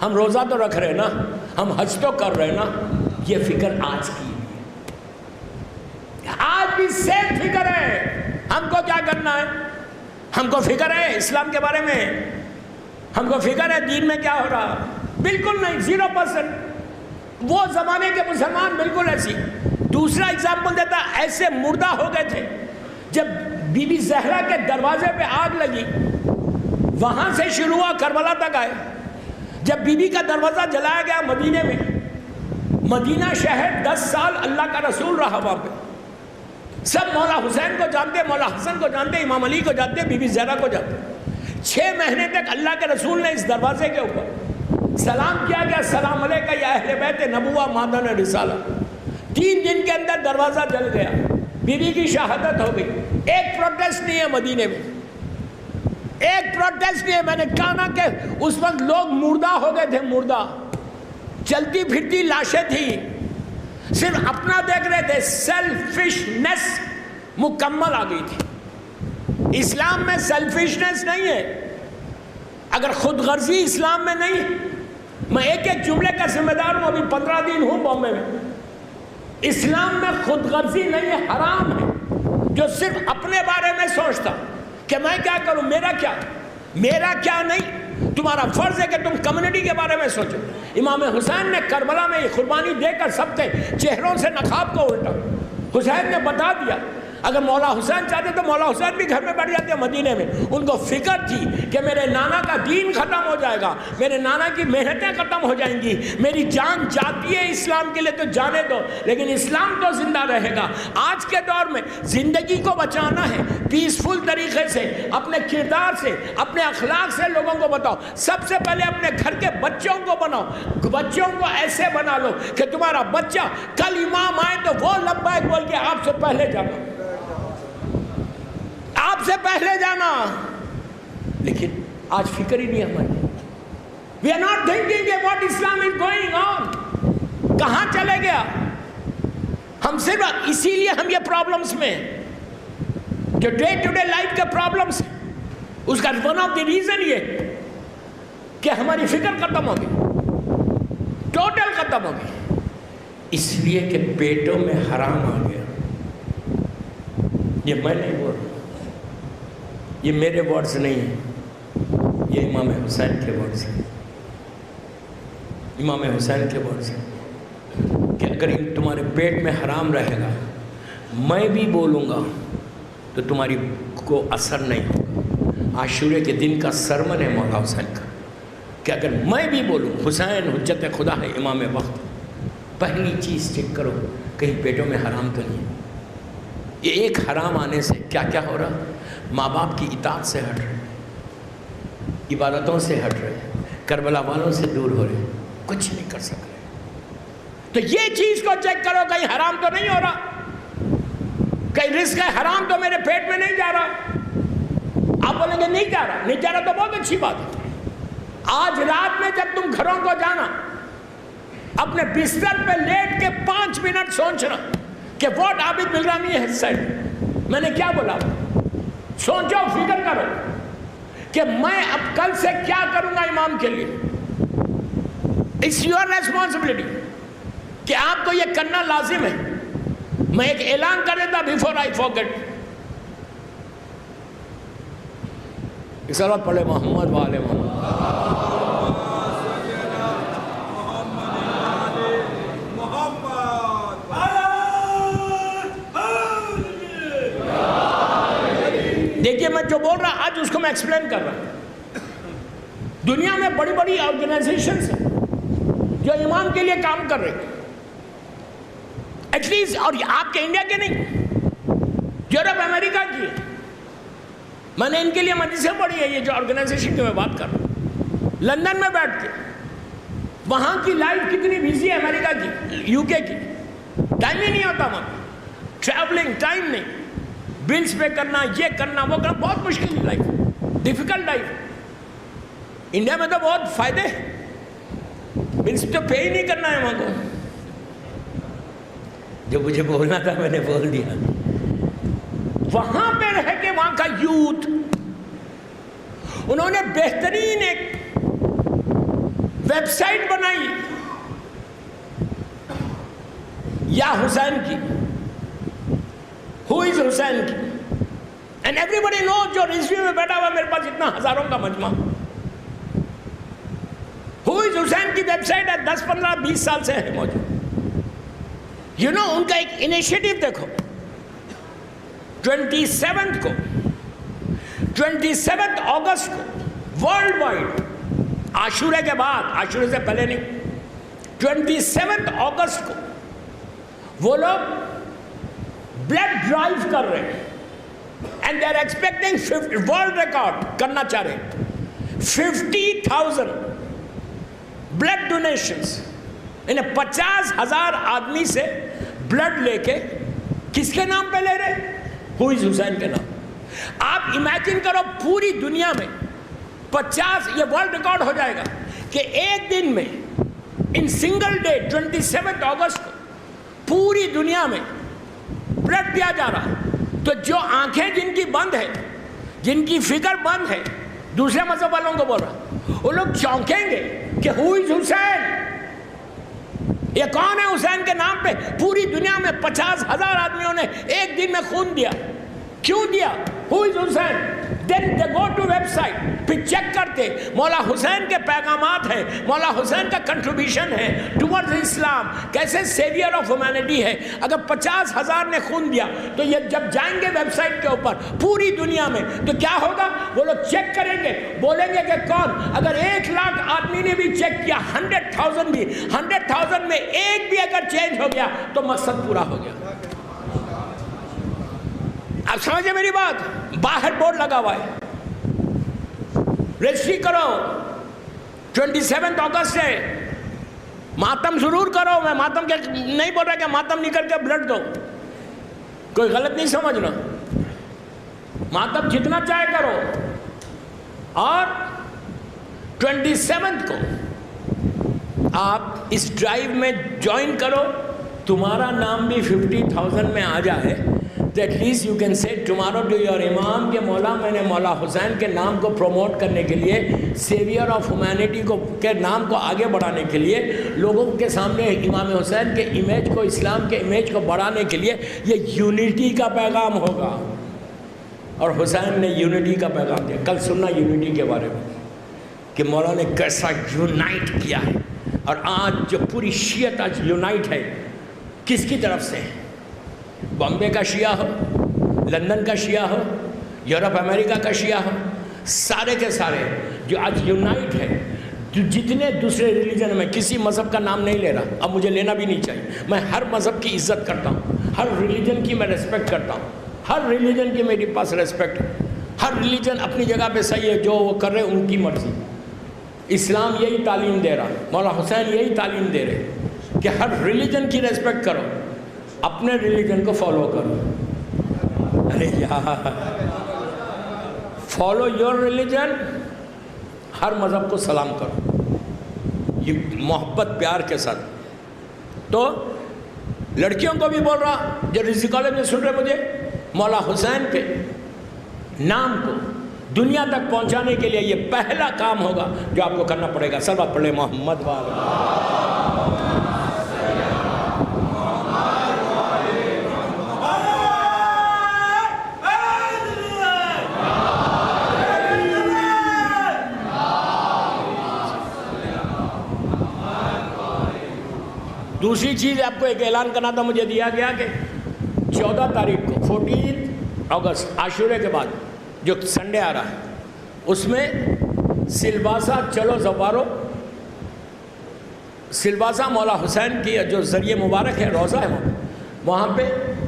ہم روزہ تو رکھ رہے نا, ہم حج تو کر رہے نا. یہ فکر آج کی ہے, آج بھی سیم فکر ہے. ہم کو کیا کرنا ہے, ہم کو فکر ہے اسلام کے بارے میں, ہم کو فکر ہے دین میں کیا ہو رہا؟ بالکل نہیں، 0%. وہ زمانے کے مسلمان بالکل ایسی. دوسرا اگزامپل دیتا، ایسے مردہ ہو گئے تھے جب بی بی زہرا کے دروازے پہ آگ لگی، وہاں سے شروع ہوا کربلا تک آئے. جب بی بی کا دروازہ جلایا گیا مدینے میں، مدینہ شہر 10 سال اللہ کا رسول رہا وہاں پہ. سب مولا حسین کو جانتے، مولا حسن کو جانتے، امام علی کو جانتے، بی بی زہرا کو جانتے. 6 مہینے تک اللہ کے رسول نے اس دروازے کے اوپر سلام کیا گیا، السلام علیکہ یا اہل بیت نبوہ مادن رسالہ. 3 دن کے اندر دروازہ جل گیا، بی بی کی شہادت ہو گئی. ایک پروٹیسٹ نہیں ہے مدینے میں، ایک پروٹیسٹ نہیں ہے. میں نے کہا نا کہ اس وقت لوگ مردہ ہو گئے تھے، مردہ، چلتی پھرتی لاشیں تھی، صرف اپنا دیکھ رہے تھے. سیلفشنس مکمل آ گئی تھی. اسلام میں سیلفشنس نہیں ہے. اگر خود غرضی اسلام میں نہیں ہے، میں ایک ایک جملے کا ذمہ دار ہوں، ابھی 15 دن ہوں بامبے میں. اسلام میں خود غرضی نہیں ہے، حرام ہے. جو صرف اپنے بارے میں سوچتا کہ میں کیا کروں، میرا کیا نہیں. تمہارا فرض ہے کہ تم کمیونٹی کے بارے میں سوچو. امام حسین نے کربلا میں یہ قربانی دے کر سب کے چہروں سے نقاب کو الٹا. حسین نے بتا دیا، اگر مولا حسین چاہتے تو مولا حسین بھی گھر میں بیٹھ جاتے مدینے میں. ان کو فکر تھی کہ میرے نانا کا دین ختم ہو جائے گا، میرے نانا کی محنتیں ختم ہو جائیں گی، میری جان جاتی ہے اسلام کے لیے تو جانے دو، لیکن اسلام تو زندہ رہے گا. آج کے دور میں زندگی کو بچانا ہے، پیسفل طریقے سے، اپنے کردار سے، اپنے اخلاق سے لوگوں کو بتاؤ. سب سے پہلے اپنے گھر کے بچوں کو بناؤ. بچوں کو ایسے بنا لو کہ تمہارا بچہ کل امام آئے تو وہ لبیک بول کے آپ سے پہلے جانا، آپ سے پہلے جانا. لیکن آج فکر ہی نہیں ہماری. We are not thinking about Islam is going on. کہاں چلے گیا؟ ہم صرف اسی لیے ہم یہ پرابلمز میں جو ڈے ٹو ڈے لائف کے پرابلمز، اس کا ون آف دی ریزن یہ کہ ہماری فکر ختم ہو گئی، ٹوٹل ختم ہو گئی. اس لیے کہ پیٹوں میں حرام آ گیا. یہ میں نہیں بول رہا، یہ میرے ورڈز نہیں ہیں، یہ امام حسین کے ورڈز ہیں. امام حسین کے ورڈز ہیں کہ اگر تمہارے پیٹ میں حرام رہے گا، میں بھی بولوں گا تو تمہاری کو اثر نہیں ہوگا. عاشورے کے دن کا سرمن ہے مولا حسین کا کہ اگر میں بھی بولوں، حسین حجت خدا ہے، امام وقت، پہلی چیز چیک کرو کہیں پیٹوں میں حرام تو نہیں. یہ ایک حرام آنے سے کیا کیا ہو رہا؟ ماں باپ کی اطاعت سے ہٹ رہے، عبادتوں سے ہٹ رہے، کربلا والوں سے دور ہو رہے، کچھ نہیں کر سک رہے. تو یہ چیز کو چیک کرو کہیں حرام تو نہیں ہو رہا، کہیں رزق حرام تو میرے پیٹ میں نہیں جا رہا. آپ بولیں گے نہیں جا رہا تو بہت اچھی بات ہے. آج رات میں جب تم گھروں کو جانا، اپنے بستر پہ لیٹ کے 5 منٹ سوچنا کہ واٹ عابد ملرانی ہے سیڈ، میں نے کیا بولا. سوچو، فکر کرو کہ میں اب کل سے کیا کروں گا امام کے لیے. اٹس یور ریسپانسبلٹی کہ آپ کو یہ کرنا لازم ہے. میں ایک اعلان کر دیتا بیفور آئی فارگیٹ. صلوات پڑھے محمد و آل محمد. دیکھیے میں جو بول رہا آج اس کو میں ایکسپلین کر رہا ہوں. دنیا میں بڑی بڑی آرگنائزیشنز ہیں جو امام کے لیے کام کر رہے ہیں، ایٹ لیسٹ. اور آپ کے انڈیا کے نہیں، یورپ امریکہ کی. میں نے ان کے لیے مجلسیں پڑھی ہے، یہ جو آرگنائزیشن کی میں بات کر رہا ہوں، لندن میں بیٹھ کے. وہاں کی لائف کتنی بیزی ہے، امریکہ کی، یو کے کی، ٹائم ہی نہیں ہوتا وہاں. ٹریولنگ ٹائم نہیں، بلز پے کرنا، یہ کرنا وہ کرنا، بہت مشکل لائف، ڈیفیکلٹ لائف. انڈیا میں تو بہت فائدے، بلز تو پے ہی نہیں کرنا ہے وہاں کو. جو مجھے بولنا تھا میں نے بول دیا. وہاں پہ رہ کے وہاں کا یوتھ، انہوں نے بہترین ایک ویب سائٹ بنائی یا حسین کی، Who is حسین کی. اینڈ ایوری بڈی نو، جو رضوی میں بیٹھا ہوا میرے پاس اتنا ہزاروں کا مجمع، حسین کی ویب سائٹ ہے 10 15 20 سال سے ہے موجود. ان کا ایک انیشیٹو دیکھو. 27 اگست کو ورلڈ وائڈ، عاشورے کے بعد، عاشورے سے پہلے نہیں، 27 اگست کو وہ لوگ بلڈ ڈرائیو کر رہے ہیں. And they are expecting world record کرنا چاہ رہے ہیں. 50,000 بلڈ ڈونیشنز. انہیں 50,000 آدمی سے بلڈ لے کے کس کے نام پہ لے رہے؟ ہوئز حسین کے نام. آپ امیجن کرو پوری دنیا میں 50، یہ ورلڈ ریکارڈ ہو جائے گا کہ ایک دن میں ان سنگل ڈے 27 اگست کو پوری دنیا میں بلڈ دیا جا رہا. تو جو آنکھیں جن کی بند ہے، جن کی فکر بند ہے، دوسرے مذہب والوں کو بول رہا، وہ لوگ چونکیں گے کہ ہوئز حسین، یہ کون ہے حسین کے نام پہ پوری دنیا میں 50,000 آدمیوں نے ایک دن میں خون دیا. کیوں دیا؟ ہوئز حسین. دین دے گو ٹو ویب سائٹ، پھر چیک کرتے مولا حسین کے پیغامات ہیں، مولا حسین کا کنٹریبیوشن ہے ٹورڈز اسلام، کیسے سیویئر آف ہیومینٹی ہے. اگر 50,000 نے خون دیا تو یہ جب جائیں گے ویب سائٹ کے اوپر پوری دنیا میں تو کیا ہوگا؟ وہ لوگ چیک کریں گے، بولیں گے کہ کون. اگر 1,00,000 آدمی نے بھی چیک کیا، 100,000 بھی، 100,000 میں ایک بھی اگر چینج ہو گیا تو مقصد پورا ہو گیا. اب سمجھے میری بات؟ باہر بورڈ لگا ہوا ہے، رجسٹری کرو. 27 اگست ہے، ماتم ضرور کرو. میں ماتم کے نہیں بول رہا کہ ماتم نہیں کر کے بلڈ دو، کوئی غلط نہیں سمجھنا. ماتم جتنا چاہے کرو. اور 27 کو آپ اس ڈرائیو میں جوائن کرو. تمہارا نام بھی 50,000 میں آ جائے تو at least you can say tomorrow to your امام کہ مولا میں نے مولا حسین کے نام کو پروموٹ کرنے کے لیے، سیویئر آف ہیومینٹی کو کے نام کو آگے بڑھانے کے لیے، لوگوں کے سامنے امام حسین کے امیج کو، اسلام کے امیج کو بڑھانے کے لیے یہ یونٹی کا پیغام ہوگا. اور حسین نے یونٹی کا پیغام دیا. کل سننا یونٹی کے بارے میں کہ مولا نے کیسا یونائٹ کیا ہے. اور آج جو پوری شیعت آج یونائٹ ہے، کس کی طرف سے؟ بامبے کا شیعہ ہو، لندن کا شیعہ ہو، یورپ امریکہ کا شیعہ ہو، سارے کے سارے جو آج یونائٹ ہے. جتنے دوسرے ریلیجن میں، کسی مذہب کا نام نہیں لے رہا، اب مجھے لینا بھی نہیں چاہیے. میں ہر مذہب کی عزت کرتا ہوں، ہر ریلیجن کی میں ریسپیکٹ کرتا ہوں، ہر ریلیجن کی میری پاس ریسپیکٹ ہے. ہر ریلیجن اپنی جگہ پہ صحیح ہے، جو وہ کر رہے ان کی مرضی. اسلام یہی تعلیم دے رہا، مولا حسین یہی تعلیم دے رہے کہ ہر ریلیجن کی ریسپیکٹ کرو، اپنے ریلیجن کو فالو کرو. ارے یار، فالو یور ریلیجن، ہر مذہب کو سلام کرو، یہ محبت پیار کے ساتھ. تو لڑکیوں کو بھی بول رہا جو رضی کالج میں سن رہے، مجھے مولا حسین کے نام کو دنیا تک پہنچانے کے لیے یہ پہلا کام ہوگا جو آپ کو کرنا پڑے گا. سب آپ پڑھیں محمد والا. دوسری چیز آپ کو ایک اعلان کرنا تھا، مجھے دیا گیا کہ 14 تاریخ کو 14 اگست عاشورے کے بعد جو سنڈے آ رہا ہے، اس میں سلواسا چلو زوارو، سلواسا مولا حسین کی جو ذریعہ مبارک ہے، روضہ ہے وہاں پہ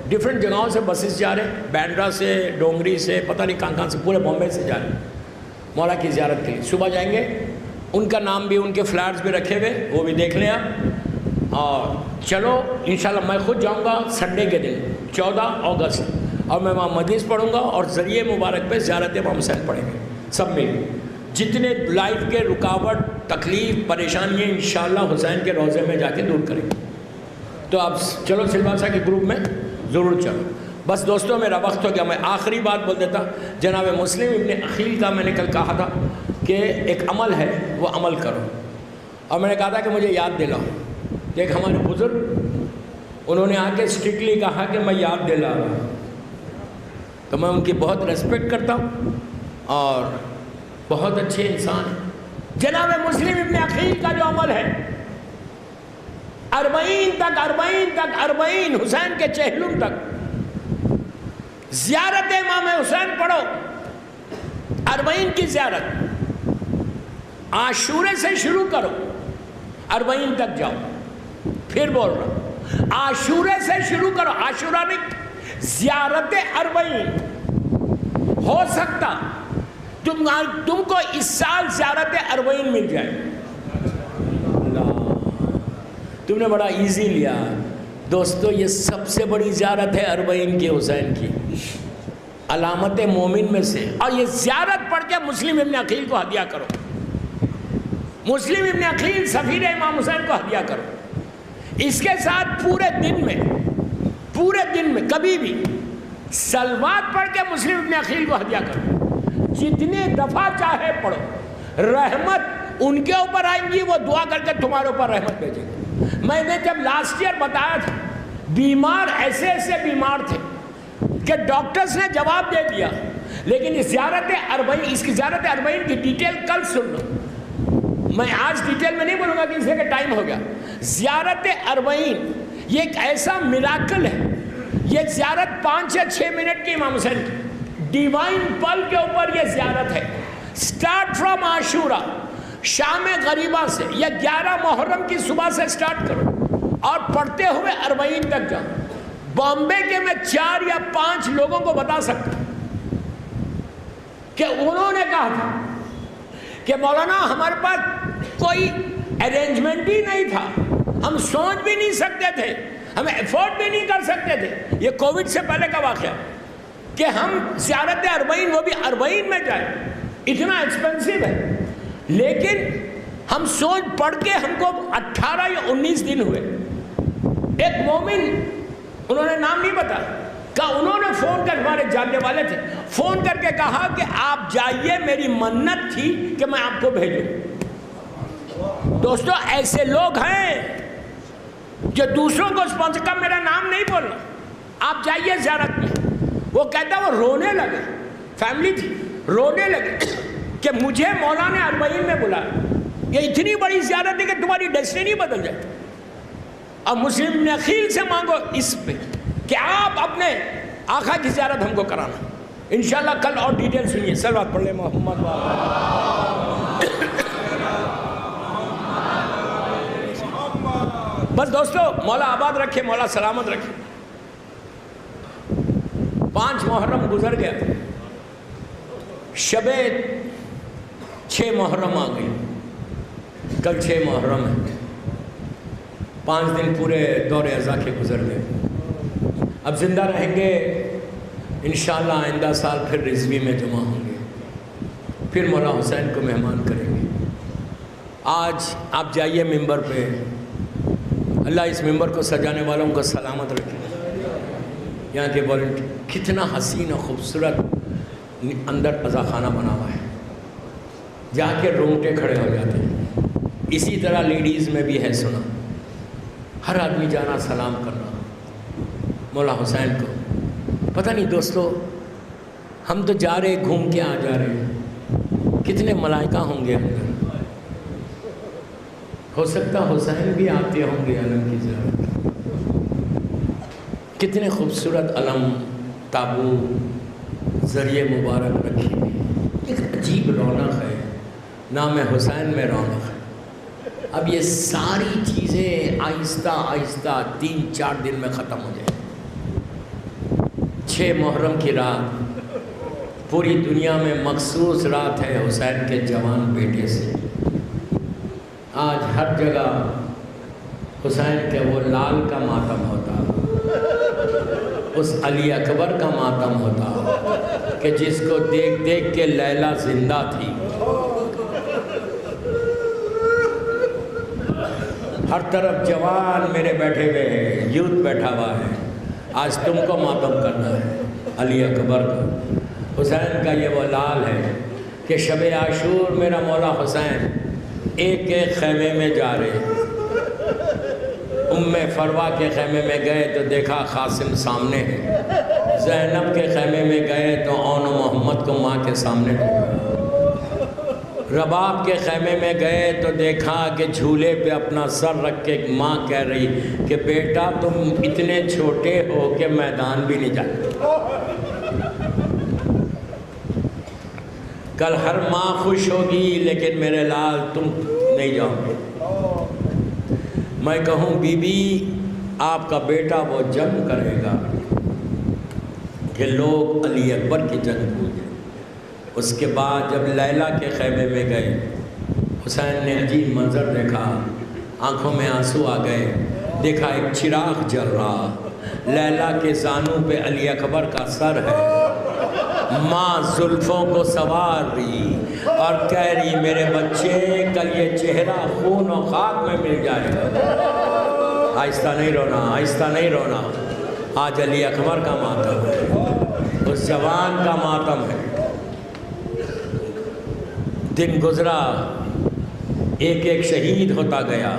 ڈیفرنٹ جگہوں سے بسز جا رہے ہیں، بینڈرا سے، ڈونگری سے، پتہ نہیں کہاں سے، پورے بامبے سے جا رہے ہیں مولا کی زیارت کے لیے. صبح جائیں گے، ان کا نام بھی، ان کے فلیٹس بھی رکھے ہوئے، وہ بھی دیکھ لیں آپ. اور چلو انشاءاللہ میں خود جاؤں گا سنڈے کے دن 14 اگست، اور میں وہاں مجلس پڑھوں گا اور ذریعہ مبارک پہ زیارت امام حسین پڑھیں گے سب مل. جتنے لائف کے رکاوٹ، تکلیف، پریشانیاں انشاءاللہ حسین کے روضے میں جا کے دور کریں گے. تو آپ چلو سلواسا کے گروپ میں ضرور چلو. بس دوستوں میرا وقت ہو گیا، میں آخری بات بول دیتا. جناب مسلم ابن عقیل کا میں نے کل کہا تھا کہ ایک عمل ہے، وہ عمل کرو. اور میں نے کہا تھا کہ مجھے یاد دلاؤ. ایک ہمارے بزرگ، انہوں نے آ کے اسٹرکٹلی کہا کہ میں یاد دلا رہا ہوں. تو میں ان کی بہت ریسپیکٹ کرتا ہوں اور بہت اچھے انسان ہیں. جناب مسلم ابن عقیل کا جو عمل ہے، 40 حسین کے چہلم تک زیارت امام حسین پڑھو، 40 کی زیارت، عاشورے سے شروع کرو، 40 تک جاؤ. پھر بول رہا ہوں، عاشورے سے شروع کرو، عاشورہ نہیں، زیارت 40. ہو سکتا تم کو اس سال زیارت 40 مل جائے. تم نے بڑا ایزی لیا دوستو. یہ سب سے بڑی زیارت ہے 40 کی حسین کی، علامت مومن میں سے. اور یہ زیارت پڑھ کے مسلم ابن عقیل کو ہدیہ کرو. مسلم ابن عقیل سفیر امام حسین کو ہدیہ کرو. اس کے ساتھ پورے دن میں کبھی بھی سلوات پڑھ کے مسلم ابن عقیل کو ہدیہ کرو. جتنے دفعہ چاہے پڑھو، رحمت ان کے اوپر آئیں گی، وہ دعا کر کے تمہارے اوپر رحمت بھیجیں گے. میں نے جب لاسٹ ایئر بتایا تھا، بیمار ایسے بیمار تھے کہ ڈاکٹرز نے جواب دے دیا، لیکن اس کی زیارت 40 کی ڈیٹیل کل سن لو. میں آج ڈیٹیل میں نہیں بولوں گا کہ اس لیے ٹائم ہو گیا. زیارت 40 یہ ایک ایسا میراکل ہے. یہ زیارت 5 یا 6 منٹ کی امام حسین کی ڈیوائن پل کے اوپر یہ زیارت ہے. سٹارٹ فرام عاشورہ، شام غریبہ سے، یا 11 محرم کی صبح سے سٹارٹ کرو اور پڑھتے ہوئے 40 تک جاؤ. بامبے کے میں 4 یا 5 لوگوں کو بتا سکتا ہوں کہ انہوں نے کہا تھا کہ مولانا ہمارے پاس کوئی ارینجمنٹ ہی نہیں تھا، ہم سوچ بھی نہیں سکتے تھے، ہمیں افورڈ بھی نہیں کر سکتے تھے. یہ کووڈ سے پہلے کا واقعہ کہ ہم زیارت 40 وہ بھی 40 میں جائیں، اتنا ایکسپینسو ہے. لیکن ہم سوچ پڑھ کے ہم کو 18 یا 19 دن ہوئے. ایک مومن، انہوں نے نام نہیں بتا، کہ انہوں نے فون کر، ہمارے جاننے والے تھے، فون کر کے کہا کہ آپ جائیے، میری منت تھی کہ میں آپ کو بھیجوں. دوستو ایسے لوگ ہیں جو دوسروں کو اسپانسر کا، میرا نام نہیں بولنا، آپ جائیے زیارت میں. وہ کہتا وہ رونے لگے، فیملی تھی، رونے لگے کہ مجھے مولا نے 40 میں بلایا. یہ اتنی بڑی زیارت ہے کہ تمہاری ڈیسٹینی بدل جائے. اب مسلم ابن عقیل سے مانگو اس پہ کہ آپ اپنے آقا کی زیارت ہم کو کرانا. انشاءاللہ کل اور ڈیٹیل سنیے. صلوات پڑھ لیں محمد. بس دوستو مولا آباد رکھے، مولا سلامت رکھے. 5 محرم گزر گیا، شب 6 محرم آ گئی. کل 6 محرم ہے. 5 دن پورے دور ازا کے گزر گئے. اب زندہ رہیں گے انشاءاللہ آئندہ سال پھر رضوی میں جمع ہوں گے، پھر مولا حسین کو مہمان کریں گے. آج آپ جائیے ممبر پہ، اللہ اس ممبر کو سجانے والوں کو سلامت رکھے. یہاں کے والنٹیئر کتنا حسین و خوبصورت اندر عزا خانہ بنا ہوا ہے، جا کے رونگٹے کھڑے ہو جاتے ہیں. اسی طرح لیڈیز میں بھی ہے سنا، ہر آدمی جانا سلام کرنا مولا حسین کو. پتہ نہیں دوستو، ہم تو جا رہے گھوم کے آ جا رہے ہیں، کتنے ملائکہ ہوں گے اندر. ہو سکتا حسین بھی آتے ہوں گے علم کی زیارت. کتنے خوبصورت علم، تابوت، ذریعے مبارک رکھی ہوئی، ایک عجیب رونق ہے. نام حسین میں رونق ہے. اب یہ ساری چیزیں آہستہ آہستہ 3-4 دن میں ختم ہو جائیں. 6 محرم کی رات پوری دنیا میں مخصوص رات ہے حسین کے جوان بیٹے سے. آج ہر جگہ حسین کے وہ لال کا ماتم ہوتا، اس علی اکبر کا ماتم ہوتا کہ جس کو دیکھ دیکھ کے لیلا زندہ تھی. ہر طرف جوان میرے بیٹھے ہوئے ہیں، یوتھ بیٹھا ہوا ہے. آج تم کو ماتم کرنا ہے علی اکبر کا. حسین کا یہ وہ لال ہے کہ شب عاشور میرا مولا حسین ایک ایک خیمے میں جا رہے. ام فروا کے خیمے میں گئے تو دیکھا قاسم سامنے ہے. زینب کے خیمے میں گئے تو اون و محمد کو ماں کے سامنے دیکھا. رباب کے خیمے میں گئے تو دیکھا کہ جھولے پہ اپنا سر رکھ کے ماں کہہ رہی کہ بیٹا تم اتنے چھوٹے ہو کہ میدان بھی نہیں جاتے۔ کل ہر ماں خوش ہوگی لیکن میرے لال تم نہیں جاؤ گے۔ میں کہوں بی بی آپ کا بیٹا وہ جنگ کرے گا کہ لوگ علی اکبر کی جنگ پوجیں۔ اس کے بعد جب لیلا کے خیمے میں گئے، حسین نے عجیب منظر دیکھا، آنکھوں میں آنسو آ گئے، دیکھا ایک چراغ جل رہا، لیلا کے زانوں پہ علی اکبر کا سر ہے، ماں زلفوں کو سوار رہی اور کہہ رہی میرے بچے کل یہ چہرہ خون و خاک میں مل جائے گا۔ آہستہ نہیں رونا، آہستہ نہیں رونا، آج علی اکبر کا ماتم ہے، اس جوان کا ماتم ہے۔ دن گزرا، ایک ایک شہید ہوتا گیا،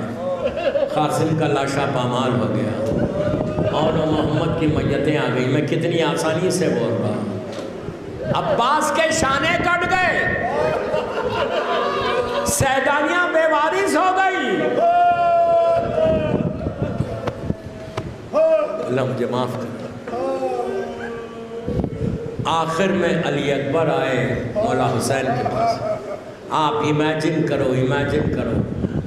قاسم کا لاشا پامال ہو گیا اور محمد کی میتیں آ گئی۔ میں کتنی آسانی سے بول رہا ہوں، عباس کے شانے کٹ گئے، سیدانیاں بے وارث ہو گئی۔ اللہ مجھے معاف کر۔ آخر میں علی اکبر آئے مولا حسین کے پاس۔ آپ امیجن کرو،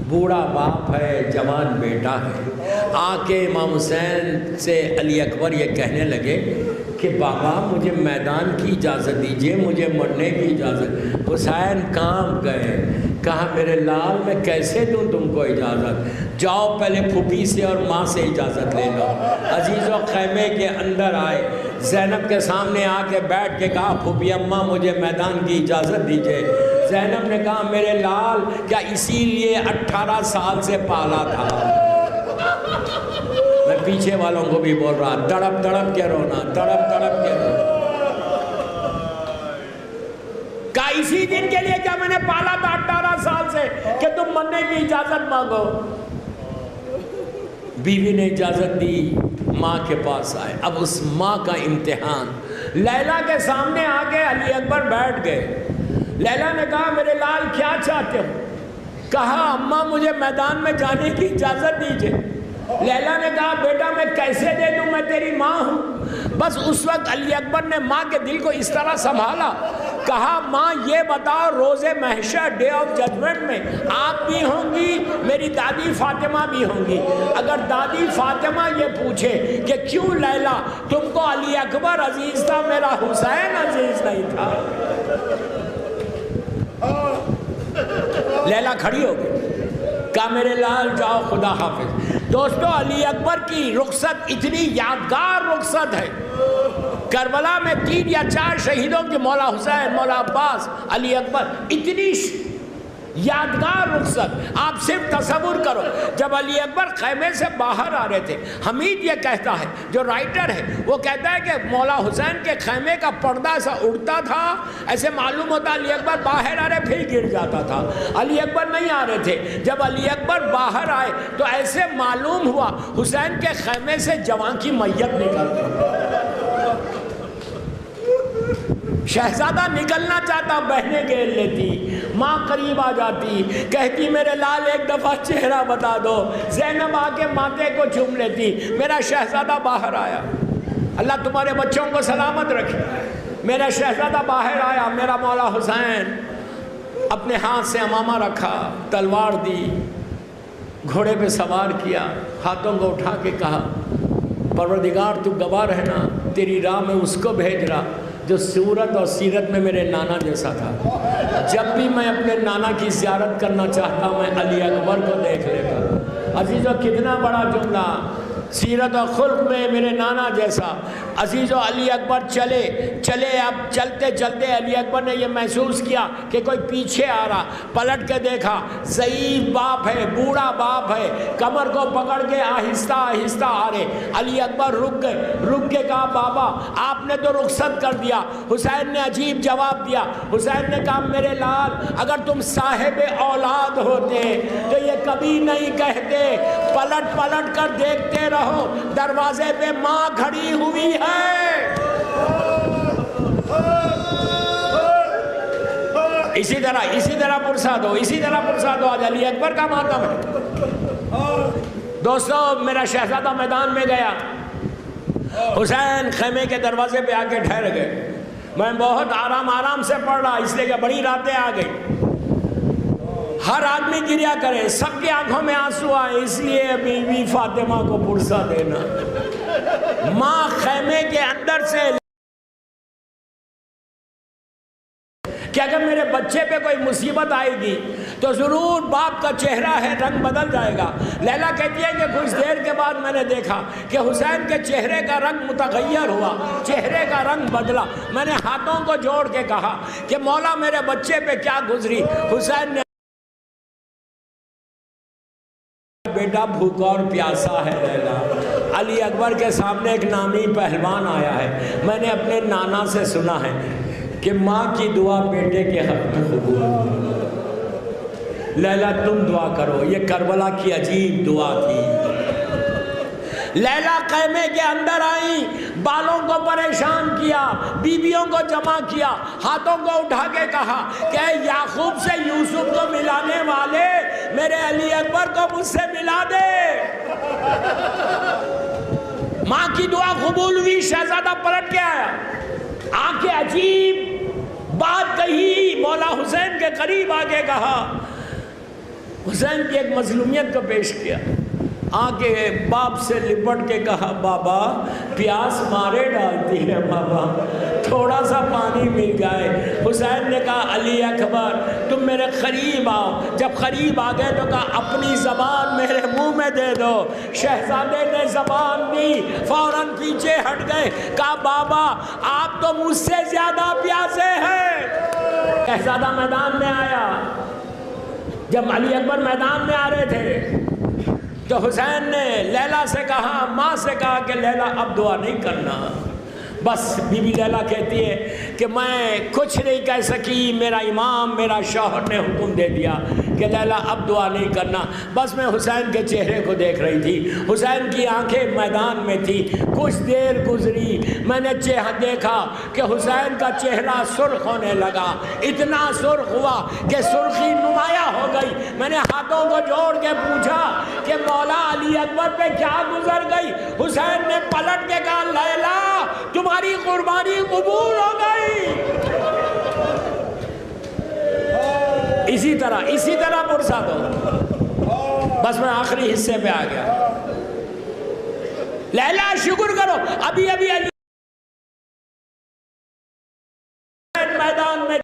بوڑھا باپ ہے، جوان بیٹا ہے، آ کے امام حسین سے علی اکبر یہ کہنے لگے کہ بابا مجھے میدان کی اجازت دیجئے، مجھے مرنے کی اجازت۔ حسین کام گئے، کہا میرے لال میں کیسے دوں تم کو اجازت، جاؤ پہلے پھوپھی سے اور ماں سے اجازت لے لو۔ عزیزو خیمے کے اندر آئے، زینب کے سامنے آ کے بیٹھ کے کہا پھوپھی اماں مجھے میدان کی اجازت دیجئے۔ زینب نے کہا میرے لال کیا اسی لیے 18 سال سے پالا تھا؟ میں پیچھے والوں کو بھی بول رہا، تڑپ تڑپ کے رونا، تڑپ تڑپ کے رونا۔ کہا اسی دن کے لیے کیا میں نے پالا تھا 18 سال سے کہ تم مرنے کی اجازت مانگو؟ بیوی نے اجازت دی، ماں کے پاس آئے۔ اب اس ماں کا امتحان، لیلا کے سامنے آ کے علی اکبر بیٹھ گئے۔ لیلا نے کہا میرے لال کیا چاہتے ہو؟ کہا اماں مجھے میدان میں جانے کی اجازت دیجئے۔ لیلا نے کہا بیٹا میں کیسے دے دوں، میں تیری ماں ہوں۔ بس اس وقت علی اکبر نے ماں کے دل کو اس طرح سنبھالا، کہا ماں یہ بتاؤ روز محشر ڈے آف ججمنٹ میں آپ بھی ہوں گی، میری دادی فاطمہ بھی ہوں گی۔ اگر دادی فاطمہ یہ پوچھے کہ کیوں لیلا تم کو علی اکبر عزیز تھا میرا حسین عزیز نہیں تھا؟ لیلا کھڑی ہو گئی، کہا میرے لال جاؤ خدا حافظ۔ دوستو علی اکبر کی رخصت اتنی یادگار رخصت ہے، کربلا میں 3 یا 4 شہیدوں کی، مولا حسین، مولا عباس، علی اکبر، اتنی یادگار رخصت۔ آپ صرف تصور کرو، جب علی اکبر خیمے سے باہر آ رہے تھے، حمید یہ کہتا ہے جو رائٹر ہے وہ کہتا ہے کہ مولا حسین کے خیمے کا پردہ ایسا اڑتا تھا، ایسے معلوم ہوتا علی اکبر باہر آ رہے پھر گر جاتا تھا۔ علی اکبر نہیں آ رہے تھے، جب علی اکبر باہر آئے تو ایسے معلوم ہوا حسین کے خیمے سے جوان کی میت نکلتی۔ شہزادہ نکلنا چاہتا، بہنیں گھیر لیتی، ماں قریب آ جاتی، کہتی میرے لال ایک دفعہ چہرہ بتا دو۔ زینب آ کے ماتھے کو چوم لیتی، میرا شہزادہ باہر آیا۔ اللہ تمہارے بچوں کو سلامت رکھے۔ میرا شہزادہ باہر آیا، میرا مولا حسین اپنے ہاتھ سے امامہ رکھا، تلوار دی، گھوڑے پہ سوار کیا، ہاتھوں کو اٹھا کے کہا پروردگار تو گواہ رہنا، تیری راہ میں اس کو بھیج رہا جو صورت اور سیرت میں میرے نانا جیسا تھا۔ جب بھی میں اپنے نانا کی زیارت کرنا چاہتا میں علی اکبر کو دیکھ لیتا۔ عزیزو کتنا بڑا جملہ، سیرت و خلق میں میرے نانا جیسا۔ عزیزو علی اکبر چلے، اب چلتے چلتے علی اکبر نے یہ محسوس کیا کہ کوئی پیچھے آ رہا، پلٹ کے دیکھا، ضعیف باپ ہے، بوڑھا باپ ہے، کمر کو پکڑ کے آہستہ آہستہ آ رہے۔ علی اکبر رک کے کہا بابا آپ نے تو رخصت کر دیا۔ حسین نے عجیب جواب دیا، حسین نے کہا میرے لال اگر تم صاحب اولاد ہوتے تو یہ کبھی نہیں کہتے، پلٹ پلٹ کر دیکھتے رہو، دروازے پہ ماں کھڑی ہوئی ہے۔ اسی طرح پرسا دو، اسی طرح پرسا دو. آج علی اکبر کا ماتم ہے. دوستو میرا شہزادہ میدان میں گیا، حسین خیمے کے دروازے پہ آ کے ٹھہر گئے. میں بہت آرام سے پڑھ رہا، اس لیے کہ بڑی راتیں آ گئی. ہر آدمی گریا کرے، سب کی آنکھوں میں آنسو آئے، اس لیے بی بی فاطمہ کو پرسا دینا. ماں خیمے کے اندر سے کہ اگر میرے بچے پہ کوئی مصیبت آئے گی تو ضرور باپ کا چہرہ ہے رنگ بدل جائے گا. لیلا کہتی ہے کہ کچھ دیر کے بعد میں نے دیکھا کہ حسین کے چہرے کا رنگ متغیر ہوا، چہرے کا رنگ بدلا. میں نے ہاتھوں کو جوڑ کے کہا کہ مولا میرے بچے پہ کیا گزری. حسین نے بیٹا بھوکا اور پیاسا ہے لیلا. علی اکبر کے سامنے ایک نامی پہلوان آیا ہے. میں نے اپنے نانا سے سنا ہے کہ ماں کی دعا بیٹے کے حق میں قبول. لیلا تم دعا کرو. یہ کربلا کی عجیب دعا تھی. لیلا خیمے کے اندر آئیں، بالوں کو پریشان کیا، بیویوں کو جمع کیا، ہاتھوں کو اٹھا کے کہا کہ یعقوب سے یوسف کو ملانے والے میرے علی اکبر کو مجھ سے ملا دے. ماں کی دعا قبول ہوئی. شہزادہ پلٹ کے آیا، آنکھیں عجیب بات کہی. مولا حسین کے قریب آگے کہا، حسین کی ایک مظلومیت کو پیش کیا. آگے باپ سے لپٹ کے کہا، بابا پیاس مارے ڈالتی ہے بابا، تھوڑا سا پانی مل جائے. حسین نے کہا، علی اکبر تم میرے قریب آؤ. جب قریب آ گئے تو کہا اپنی زبان میرے منہ میں دے دو. شہزادے نے زبان دی، فوراً پیچھے ہٹ گئے. کہا بابا آپ تو مجھ سے زیادہ پیاسے ہیں. شہزادہ میدان میں آیا. جب علی اکبر میدان میں آ رہے تھے تو حسین نے لیلا سے کہا، ماں سے کہا کہ لیلا اب دعا نہیں کرنا. بس بی بی لیلا کہتی ہے کہ میں کچھ نہیں کہہ سکی، میرا امام میرا شوہر نے حکم دے دیا کہ لیلا اب دعا نہیں کرنا. بس میں حسین کے چہرے کو دیکھ رہی تھی. حسین کی آنکھیں میدان میں تھی. کچھ دیر گزری، میں نے دیکھا کہ حسین کا چہرہ سرخ ہونے لگا. اتنا سرخ ہوا کہ سرخی نمایاں ہو گئی. میں نے ہاتھوں کو جوڑ کے پوچھا کہ مولا علی اکبر پہ کیا گزر گئی. حسین نے پلٹ کے کہا، لیلا تمہاری قربانی قبول ہو گئی. اسی طرح پرسا دو. بس میں آخری حصے پہ آ گیا. لیلا شکر کرو. ابھی علی میدان میں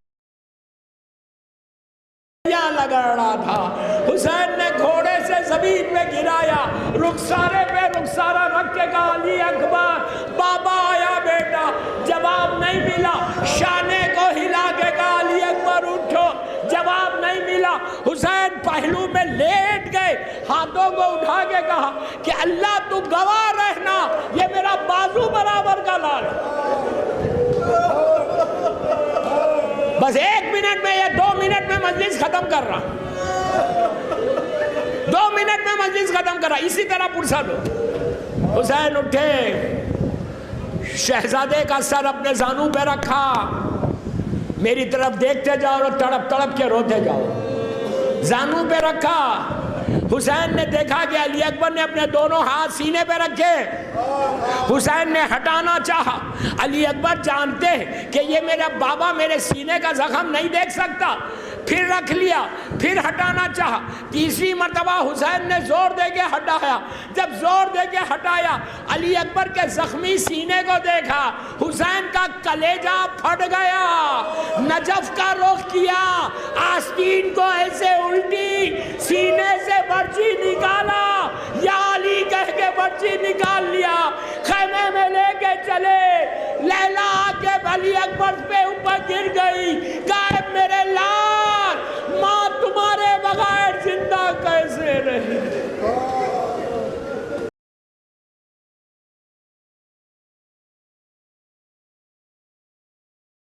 لگا رہا تھا. حسین نے گھوڑے سے زمین پہ گرایا، رخسارے پہ رخسارہ رکھ کے کہا، علی اکبر بابا آیا بیٹا. جواب نہیں ملا. شانے کو ہلا کے کہا، علی اکبر اٹھو. جواب نہیں ملا. حسین پہلو میں لیٹ گئے، ہاتھوں کو اٹھا کے کہا کہ اللہ تو گواہ رہنا، یہ میرا بازو برابر کا لال. بس 1 منٹ میں یا 2 منٹ میں مجلس ختم کر رہا. 2 منٹ میں مجلس ختم کر رہا. اسی طرح پرسا دو. حسین اٹھے، شہزادے کا سر اپنے زانوں پہ رکھا، میری طرف دیکھتے جاؤ اور تڑپ تڑپ کے روتے جاؤ. زانوں پہ رکھا. حسین نے دیکھا کہ علی اکبر نے اپنے دونوں ہاتھ سینے پہ رکھے. حسین نے ہٹانا چاہا. علی اکبر جانتے کہ یہ میرا بابا میرے سینے کا زخم نہیں دیکھ سکتا. پھر رکھ لیا، پھر ہٹانا چاہا. تیسری مرتبہ حسین نے زور دے کے ہٹایا. جب زور دے کے ہٹایا، علی اکبر کے زخمی سینے کو دیکھا. حسین کا کلیجہ پھٹ گیا. نجف کا رخ کیا، آستین کو ایسے الٹی، سینے سے برچی نکالا، یا علی کہہ کے برچی نکال لیا. خیمے میں لے کے چلے. لیلا آ کے علی اکبر پہ اوپر گر گئی. کہا میرے لال، ماں تمہارے بغیر زندہ کیسے رہی.